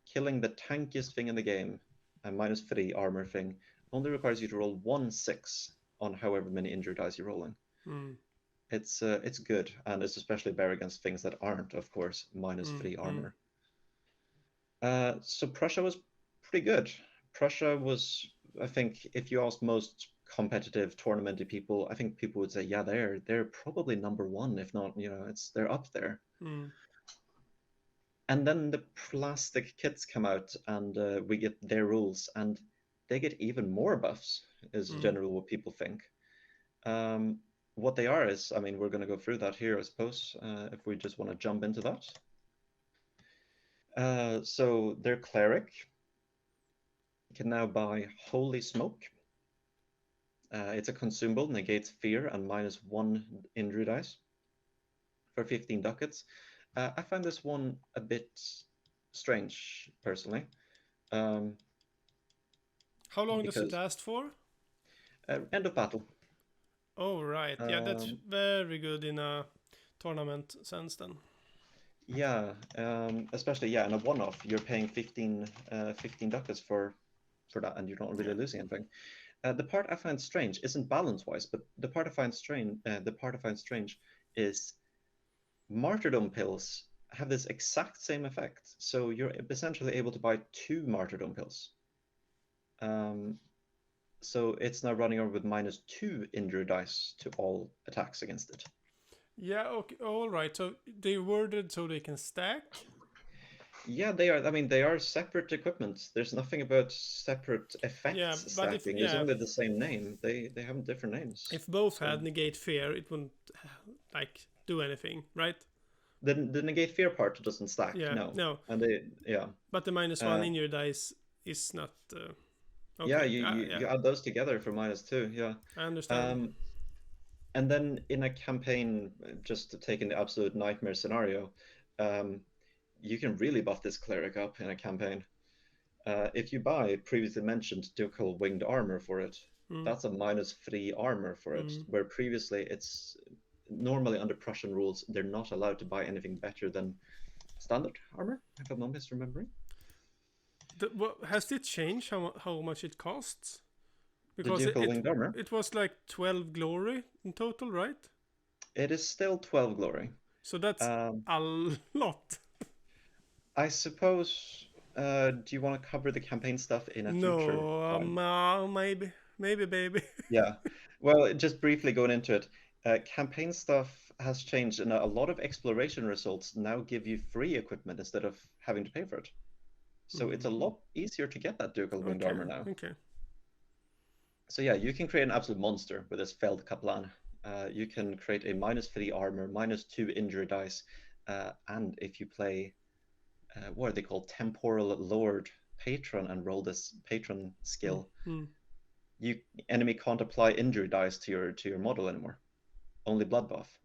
killing the tankiest thing in the game, a -3 armor thing, only requires you to roll 1 6 on however many injured dice you're rolling. Mm. It's good, and it's especially better against things that aren't, of course, -3 Mm. armor. So Prussia was pretty good. Prussia was, I think, if you ask most competitive tournamenty people, I think people would say, yeah, they're probably number 1, if not, they're up there. Mm. And then the plastic kits come out, and we get their rules, and they get even more buffs, is Mm. generally what people think. What they are is, I mean, we're going to go through that here, I suppose, if we just want to jump into that. So their cleric can now buy Holy Smoke. It's a consumable, negates fear and -1 injury dice for 15 ducats. I find this one a bit strange, personally, How long does it because last for? end of battle. Oh, right. Yeah, that's Um, very good in a tournament sense then. yeah, especially in a one-off, you're paying 15 ducats for that, and you're not really Yeah. losing anything. The part I find strange isn't balance-wise, but the part I find strange is martyrdom pills have this exact same effect. So you're essentially able to buy 2 martyrdom pills. So it's now running over with -2 injury dice to all attacks against it. Yeah, okay. All right. So they worded so they can stack. Yeah, they are. I mean, they are separate equipment. There's nothing about separate Yeah, effects but if stacking. It's only the same name. They have different names. if both So had negate fear, it wouldn't like do anything, right? the negate fear part doesn't stack. Yeah, No, no. and they yeah. But the -1 Uh, in your dice is not yeah, okay. you Yeah, add those together for -2. Yeah. I understand. Um, and then in a campaign, just taking the absolute nightmare scenario, um, you can really buff this cleric up in a campaign. If you buy previously mentioned ducal winged armor for it, Mm. that's a -3 armor for it, Mm. where previously it's normally under Prussian rules, they're not allowed to buy anything better than standard armor, if I'm not misremembering. Has it changed how much it costs? The Because ducal winged armor, it was like 12 glory in total, right? it is still 12 glory. So that's Um, a lot. I suppose, do you want to cover the campaign stuff in a future No, time? maybe, baby. Yeah. Well, just briefly going into it, campaign stuff has changed, and a lot of exploration results now give you free equipment instead of having to pay for it. So it's a Mm. lot easier to get that ducal winged Okay, armor now. okay. So yeah, you can create an absolute monster with this Feldkaplan. You can create a -3 armor, -2 injury dice, and if you play, what are they called, Temporal Lord Patron, and roll this Patron Mm. skill, Mm. you enemy can't apply injury dice to your model anymore. Only blood buff.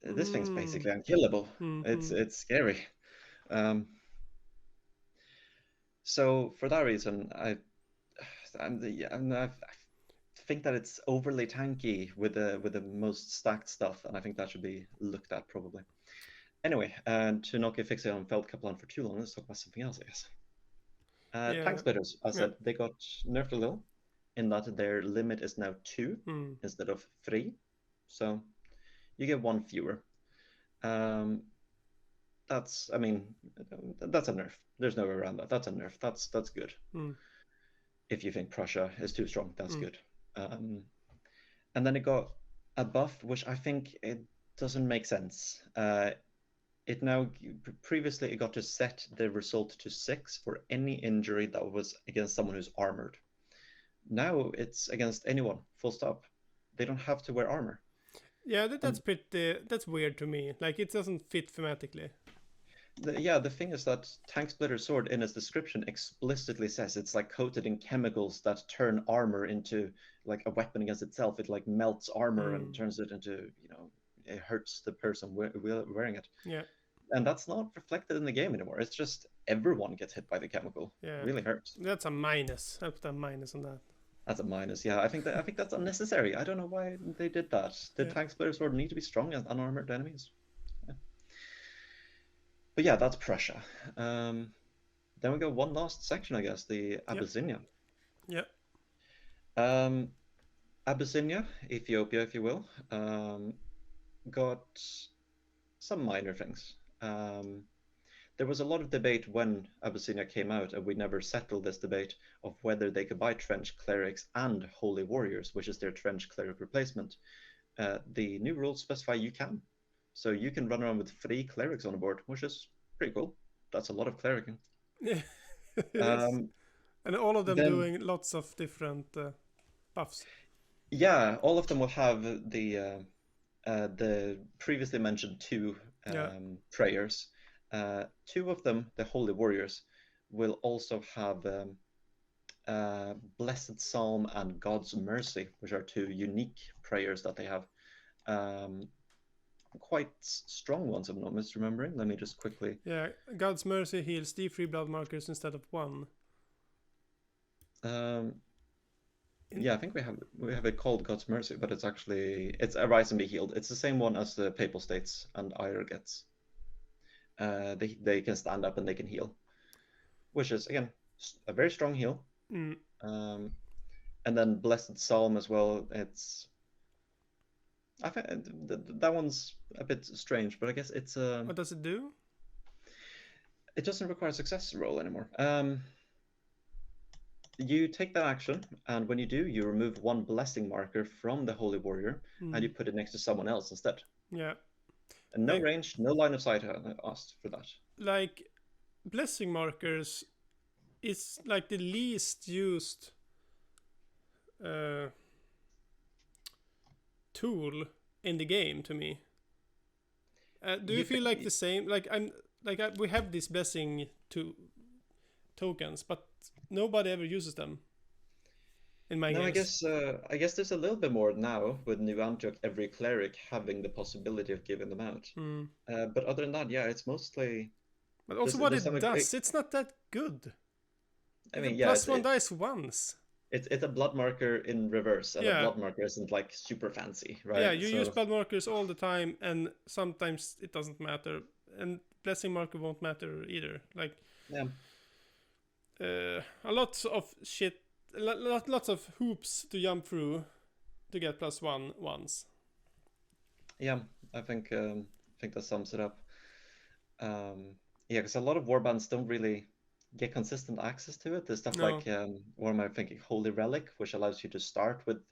This thing's Mm. basically unkillable. Mm. It's scary. Um, so for that reason, I think that it's overly tanky with the most stacked stuff, and I think that should be looked at probably. Anyway, to not get fixated on Feldkaplan for too long, let's talk about something else, I guess. Tank Yeah, splitters, as I yeah. said, they got nerfed a little in that their limit is now 2 Mm. instead of 3. so you get one fewer. Um, I mean, that's a nerf. There's no way around that. That's a nerf. That's good. Mm. If you think Prussia is too strong, that's Mm. good. And then it got a buff, which I think it doesn't make sense. It now previously it got to set the result to 6 for any injury that was against someone who's armored. Now it's against anyone, full stop. They don't have to wear armor. Yeah, that's And pretty. That's weird to me. Like it doesn't fit thematically. the thing is that Tank Splitter Sword in its description explicitly says it's like coated in chemicals that turn armor into like a weapon against itself. It like melts armor and Mm. turns it into, it hurts the person wearing it. Yeah. And that's not reflected in the game anymore. It's just everyone gets hit by the chemical. Yeah. Really hurts. That's a minus. I put a minus on that. That's a minus. Yeah, I think that's unnecessary. I don't know why they did that. The Yeah. Tank Splitter Sword need to be strong against unarmored enemies. Yeah. But yeah, that's Prussia. Then we got one last section, I guess, the Yep. Abyssinia. Yep. Um, Abyssinia, Ethiopia, if you will, got some minor things. There was a lot of debate when Abyssinia came out, and we never settled this debate of whether they could buy Trench Clerics and Holy Warriors, which is their Trench Cleric replacement. The new rules specify you can. So you can run around with 3 Clerics on the board, which is pretty cool. That's a lot of clericing. Yeah. It is. Um, And all of them then, doing lots of different buffs. yeah, all of them will have the previously mentioned 2 Yeah. prayers. 2 of them, the Holy Warriors, will also have Blessed Psalm and God's Mercy, which are 2 unique prayers that they have. Quite strong ones, if I'm not misremembering. Let me just quickly. Yeah. God's mercy heals D3 blood markers instead of 1. Yeah, I think we have it called God's Mercy, but it's Arise and Be Healed. It's the same one as the Papal States and Ire gets. They can stand up and they can heal, which is again a very strong heal. Mm. And then Blessed Psalm as well. I think that one's a bit strange, but I guess What does it do? it doesn't require a success roll anymore. You take that action, and when you do, you remove 1 blessing marker from the Holy Warrior, and you put it next to someone else instead. Yeah. And no Like- range, no line of sight asked for that. Like blessing markers is like the least used tool in the game to me. Do you feel like the same? Like we have these blessing tokens, but nobody ever uses them. In my No, games. I guess there's a little bit more now with New Antioch, every cleric having the possibility of giving them out. Mm. But other than that, yeah, it's mostly. But also what it does, it's not that good. I mean, the +1 dice once. It's a blood marker in reverse, and a blood marker isn't like super fancy, right? Yeah, you use blood markers all the time, and sometimes it doesn't matter, and blessing marker won't matter either. Like, yeah, a lot of shit, lots of hoops to jump through to get +1 once. Yeah, I think that sums it up. Yeah, because a lot of warbands don't really get consistent access to it. There's stuff like what am I thinking? Holy Relic, which allows you to start with,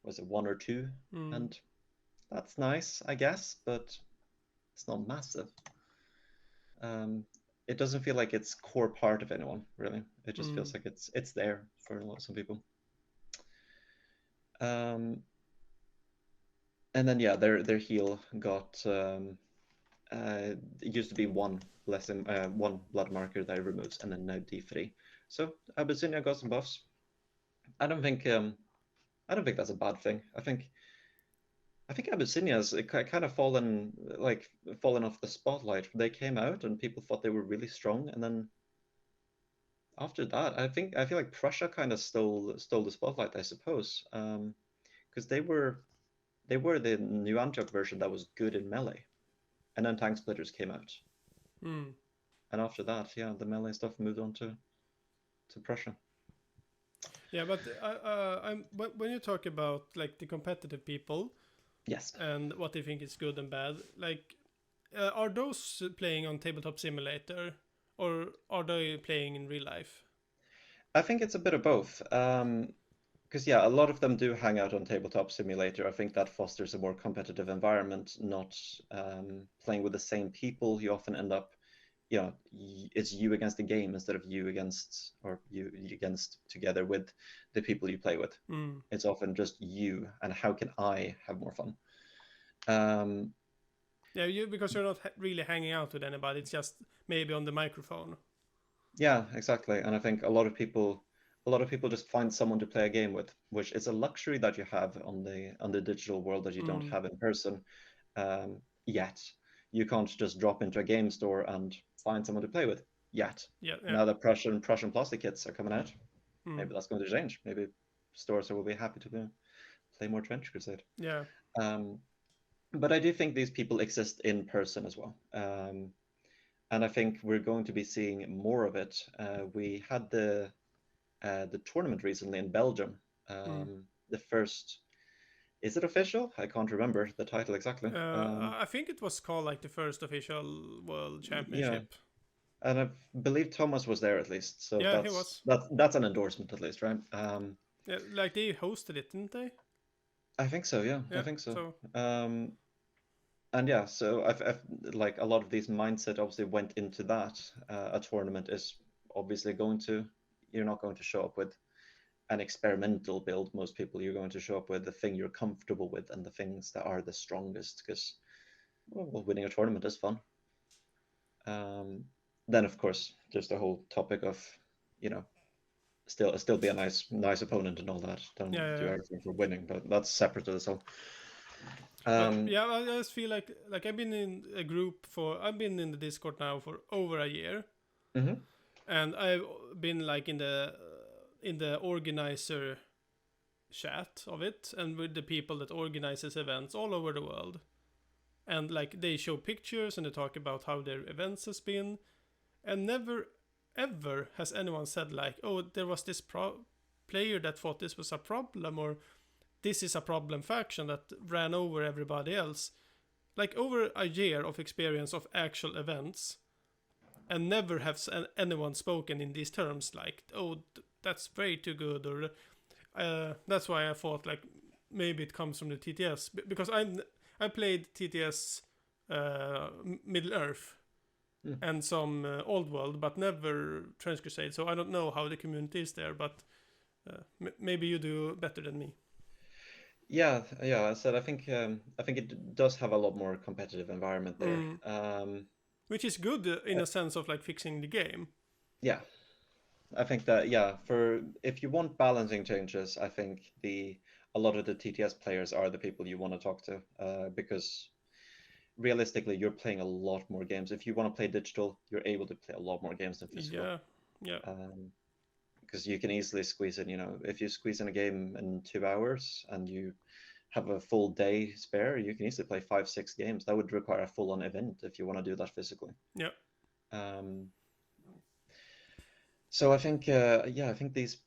was it 1 or 2, and that's nice, I guess, but it's not massive. It doesn't feel like it's core part of anyone, really. It just feels like it's there for some people. And then yeah, their heal got it used to be 1 blessing, 1 blood marker that it removes, and then now D3. So Abyssinia got some buffs. I don't think that's a bad thing. I think Abyssinia's kind of fallen off the spotlight. They came out and people thought they were really strong, and then after that, I feel like Prussia kind of stole the spotlight, I suppose, because they were the New Antioch version that was good in melee, and then Tank Splitters came out, and after that, yeah, the melee stuff moved on to Prussia. Yeah, but when you talk about like the competitive people, Yes. and what they think is good and bad. Like, are those playing on Tabletop Simulator, or are they playing in real life? I think it's a bit of both. Because yeah, a lot of them do hang out on Tabletop Simulator. I think that fosters a more competitive environment, not playing with the same people. You often end up, it's you against the game instead of you against, or you against together with the people you play with. Mm. It's often just you and how can I have more fun. Um, Yeah, because you're not really hanging out with anybody. It's just maybe on the microphone. yeah, exactly. And I think a lot of people just find someone to play a game with, which is a luxury that you have on the digital world that you don't Mm. have in person. Yet. You can't just drop into a game store and find someone to play with yet. Yeah, yeah. Now that Prussian plastic kits are coming out, Mm. maybe that's going to change. Maybe stores will be happy to play more Trench Crusade. Yeah. Um, but I do think these people exist in person as well. And I think we're going to be seeing more of it. We had the tournament recently in Belgium. Mm. The first, is it official? I can't remember the title exactly. I think it was called like the first official World Yeah, Championship. and I believe Thomas was there at least, so Yeah, he that's was. that's that's an endorsement at least, right? Yeah, like they hosted it, didn't they? I think so. Yeah, I Yeah. think so. So And yeah, so I've like a lot of these mindset obviously went into that. A tournament is obviously you're not going to show up with an experimental build. Most people, you're going to show up with the thing you're comfortable with and the things that are the strongest, because well, winning a tournament is fun. Um, then of course there's the whole topic of, you know, still be a nice opponent and all that. Don't yeah, do yeah. everything for winning, but that's separate to this whole. But Um, yeah, I just feel like I've been in the Discord now for over a year, mhm. and I've been like in the organizer chat of it, and with the people that organizes events all over the world, and like they show pictures and they talk about how their events has been, and never ever has anyone said like, oh, there was this player that thought this was a problem, or this is a problem faction that ran over everybody else. Like over a year of experience of actual events, and never has anyone spoken in these terms like, oh, that's way too good, or that's why I thought like maybe it comes from the TTS, because I played TTS Middle Earth Mm. and some Old World, but never Trench Crusade, so I don't know how the community is there, but maybe you do better than me. Yeah, yeah. I said I think it does have a lot more competitive environment there. Mm. Which is good in a sense of like fixing the game. Yeah, I think that yeah, for if you want balancing changes, I think the a lot of the TTS players are the people you want to talk to, because realistically, you're playing a lot more games. If you want to play digital, you're able to play a lot more games than physical. Yeah, yeah, Um, because you can easily squeeze in, if you squeeze in a game in 2 hours and you have a full day spare, you can easily play 5, 6 games. That would require a full-on event if you want to do that physically. yeah. Um, so I think, yeah, I think these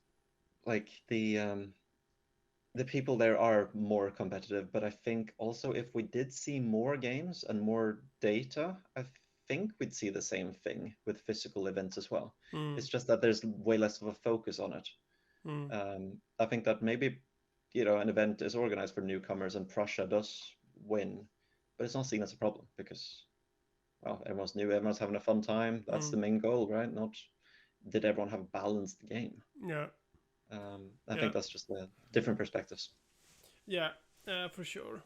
like the people there are more competitive, but I think also if we did see more games and more data, I think we'd see the same thing with physical events as well. Mm, It's just that there's way less of a focus on it. mm, I think that maybe, an event is organized for newcomers and Prussia does win, but it's not seen as a problem because, well, everyone's new, everyone's having a fun time. That's mm, the main goal, right? Not did everyone have a balanced game. yeah, I yeah, think that's just the different perspectives. yeah, for sure.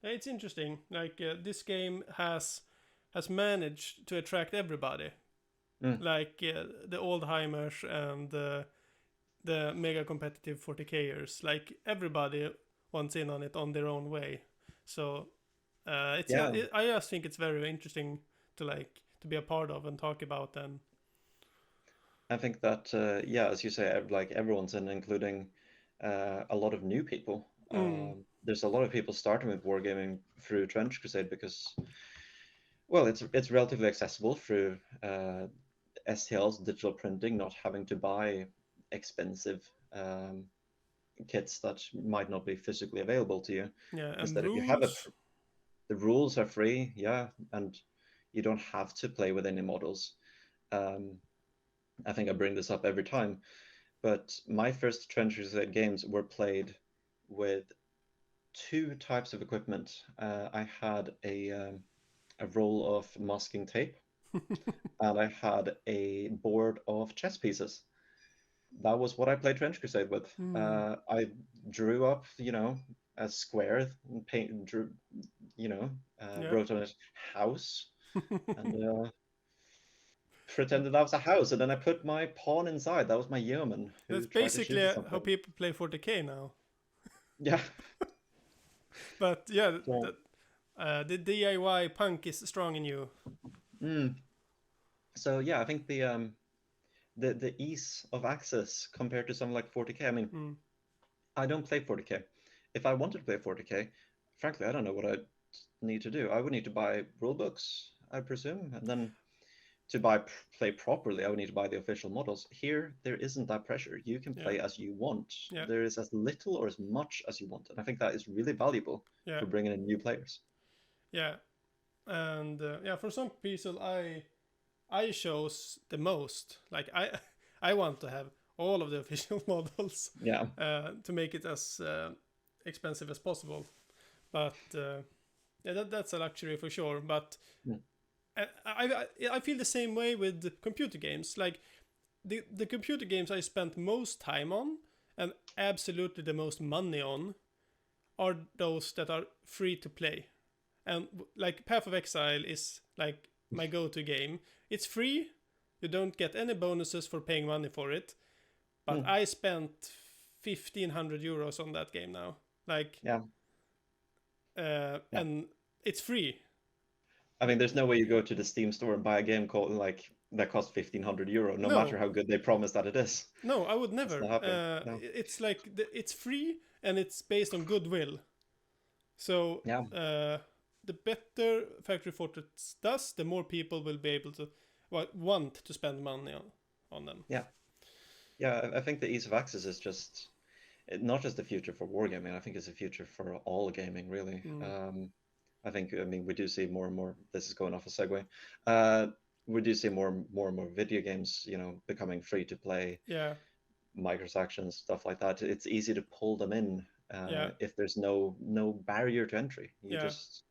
Yeah, it's interesting. Like this game has managed to attract everybody. Mm. Like the oldheimers and the mega competitive 40kers. Like everybody wants in on it on their own way. So Yeah, I just think it's very interesting to to be a part of and talk about. And I think that yeah, as you say, like everyone's in, including a lot of new people. mm, There's a lot of people starting with wargaming through Trench Crusade because, well, it's relatively accessible through STL's digital printing, not having to buy expensive kits that might not be physically available to you. Yeah, Is and that if you have rules. the rules are free, yeah, and you don't have to play with any models. I think I bring this up every time, but my first Trench Crusade games were played with two types of equipment. I had a roll of masking tape, and I had a board of chess pieces. That was what I played Trench Crusade with. Hmm. I drew up, a square, and drew, Yeah. wrote on it house, and pretended that was a house, and then I put my pawn inside. That was my yeoman That's who tried to basically shoot how something. people play 40k now. Yeah. But yeah, So, the DIY punk is strong in you. mm. So yeah, I think the ease of access compared to something like 40k. I mean, Mm. I don't play 40k. If I wanted to play 40k, frankly, I don't know what I need to do. I would need to buy rule books, I presume, and then to play properly, I would need to buy the official models. Here, there isn't that pressure. You can Yeah. play as you want. Yeah. There is as little or as much as you want, and I think that is really valuable Yeah. for bringing in new players. Yeah. And yeah, for some people, I chose the most. Like I want to have all of the official models Yeah. to make it as expensive as possible. But yeah, that's a luxury for sure. But Mm. I feel the same way with computer games. Like the computer games I spent most time on and absolutely the most money on are those that are free to play. And like Path of Exile is like my go-to game. It's free. You don't get any bonuses for paying money for it. But Mm. I spent 1,500 euros on that game now. Like, Yeah. Yeah. and it's free. I mean, there's no way you go to the Steam store and buy a game called like that costs 1,500 euro, no matter No, how good they promise that it is. no, I would It's never. not happening. No. It's like it's free and it's based on goodwill. So Yeah. the better Factory Fortress does, the more people will be able to want to spend money on them. Yeah. Yeah. I think the ease of access is just not just the future for wargaming. I think it's the future for all gaming, really. Mm. I mean, we do see more and more. This is going off a segue. We do see more and more video games, becoming free to play, Yeah, microtransactions, stuff like that. It's easy to pull them in yeah, if there's no barrier to entry. You yeah. just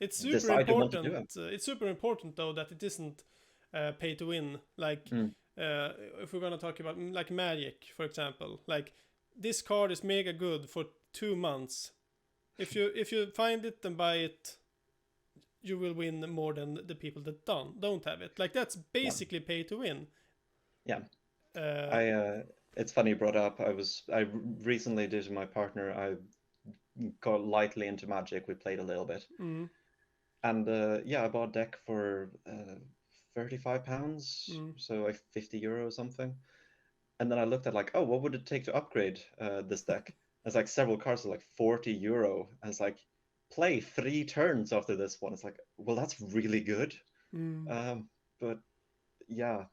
It's super decide you want to do important. it. It's super important though that it isn't pay to win. Like Mm. if we're gonna talk about like Magic, for example, like this card is mega good for 2 months. If you find it and buy it, you will win more than the people that don't have it. Like that's Yeah, basically pay to win. yeah. Uh, I it's funny you brought up. I recently did with my partner. I got lightly into Magic. We played a little bit, mm, and yeah, I bought a deck for £35, mm. so like €50 or something. And then I looked at like, oh, what would it take to upgrade this deck? It's like several cards are like €40, and it's like play 3 turns after this one. It's like, well, that's really good. Mm. But yeah,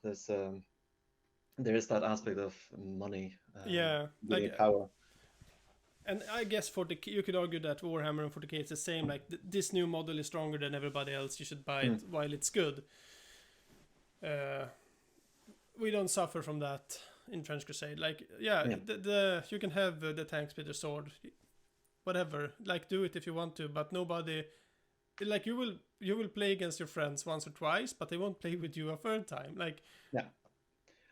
there is that aspect of money Yeah, giving power. and I guess you could argue that Warhammer and 40k is the same. Like this new model is stronger than everybody else. You should buy it while it's good. We don't suffer from that in Trench Crusade. Like yeah, Yeah, the you can have the tank splitter sword, whatever. Like do it if you want to, but nobody. Like you will play against your friends once or twice, but they won't play with you a third time. Like yeah.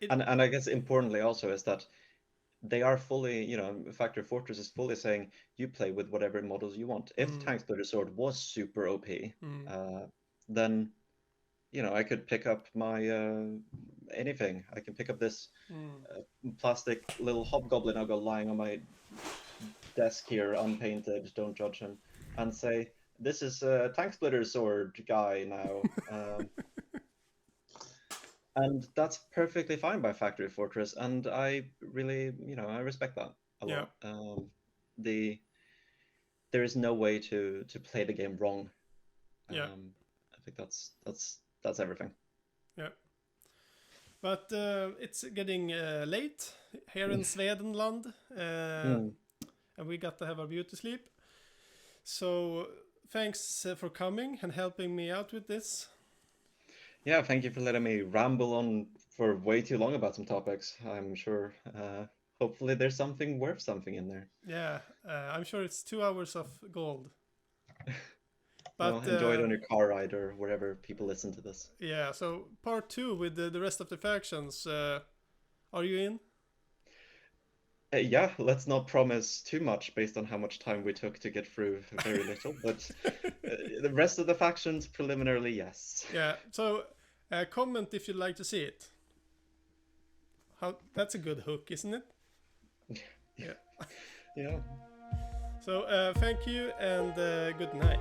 it. And I guess importantly also is that they are fully, Factory Fortress is fully saying you play with whatever models you want. If Mm, Tank Splitter Sword was super OP, mm, then I could pick up my anything. I can pick up this mm. plastic little hobgoblin I've got lying on my desk here, unpainted. Don't judge him, and say, "This is a Tank Splitter Sword guy now." And that's perfectly fine by Factory Fortress, and I really, I respect that a Yeah, lot. There is no way to play the game wrong. yeah, I think that's everything. yeah. But it's getting late, here in Swedenland, Mm. and we got to have our beauty sleep. So thanks for coming and helping me out with this. Yeah, thank you for letting me ramble on for way too long about some topics. I'm sure, hopefully, there's something worth something in there. Yeah, I'm sure it's 2 hours of gold. Well, But enjoy it on your car ride or wherever people listen to this. yeah, so part 2 with the rest of the factions. Are you in? Yeah, let's not promise too much based on how much time we took to get through very little, but the rest of the factions, preliminarily, yes. Yeah, so comment if you'd like to see it. That's a good hook, isn't it? Yeah. Yeah. So thank you and good night.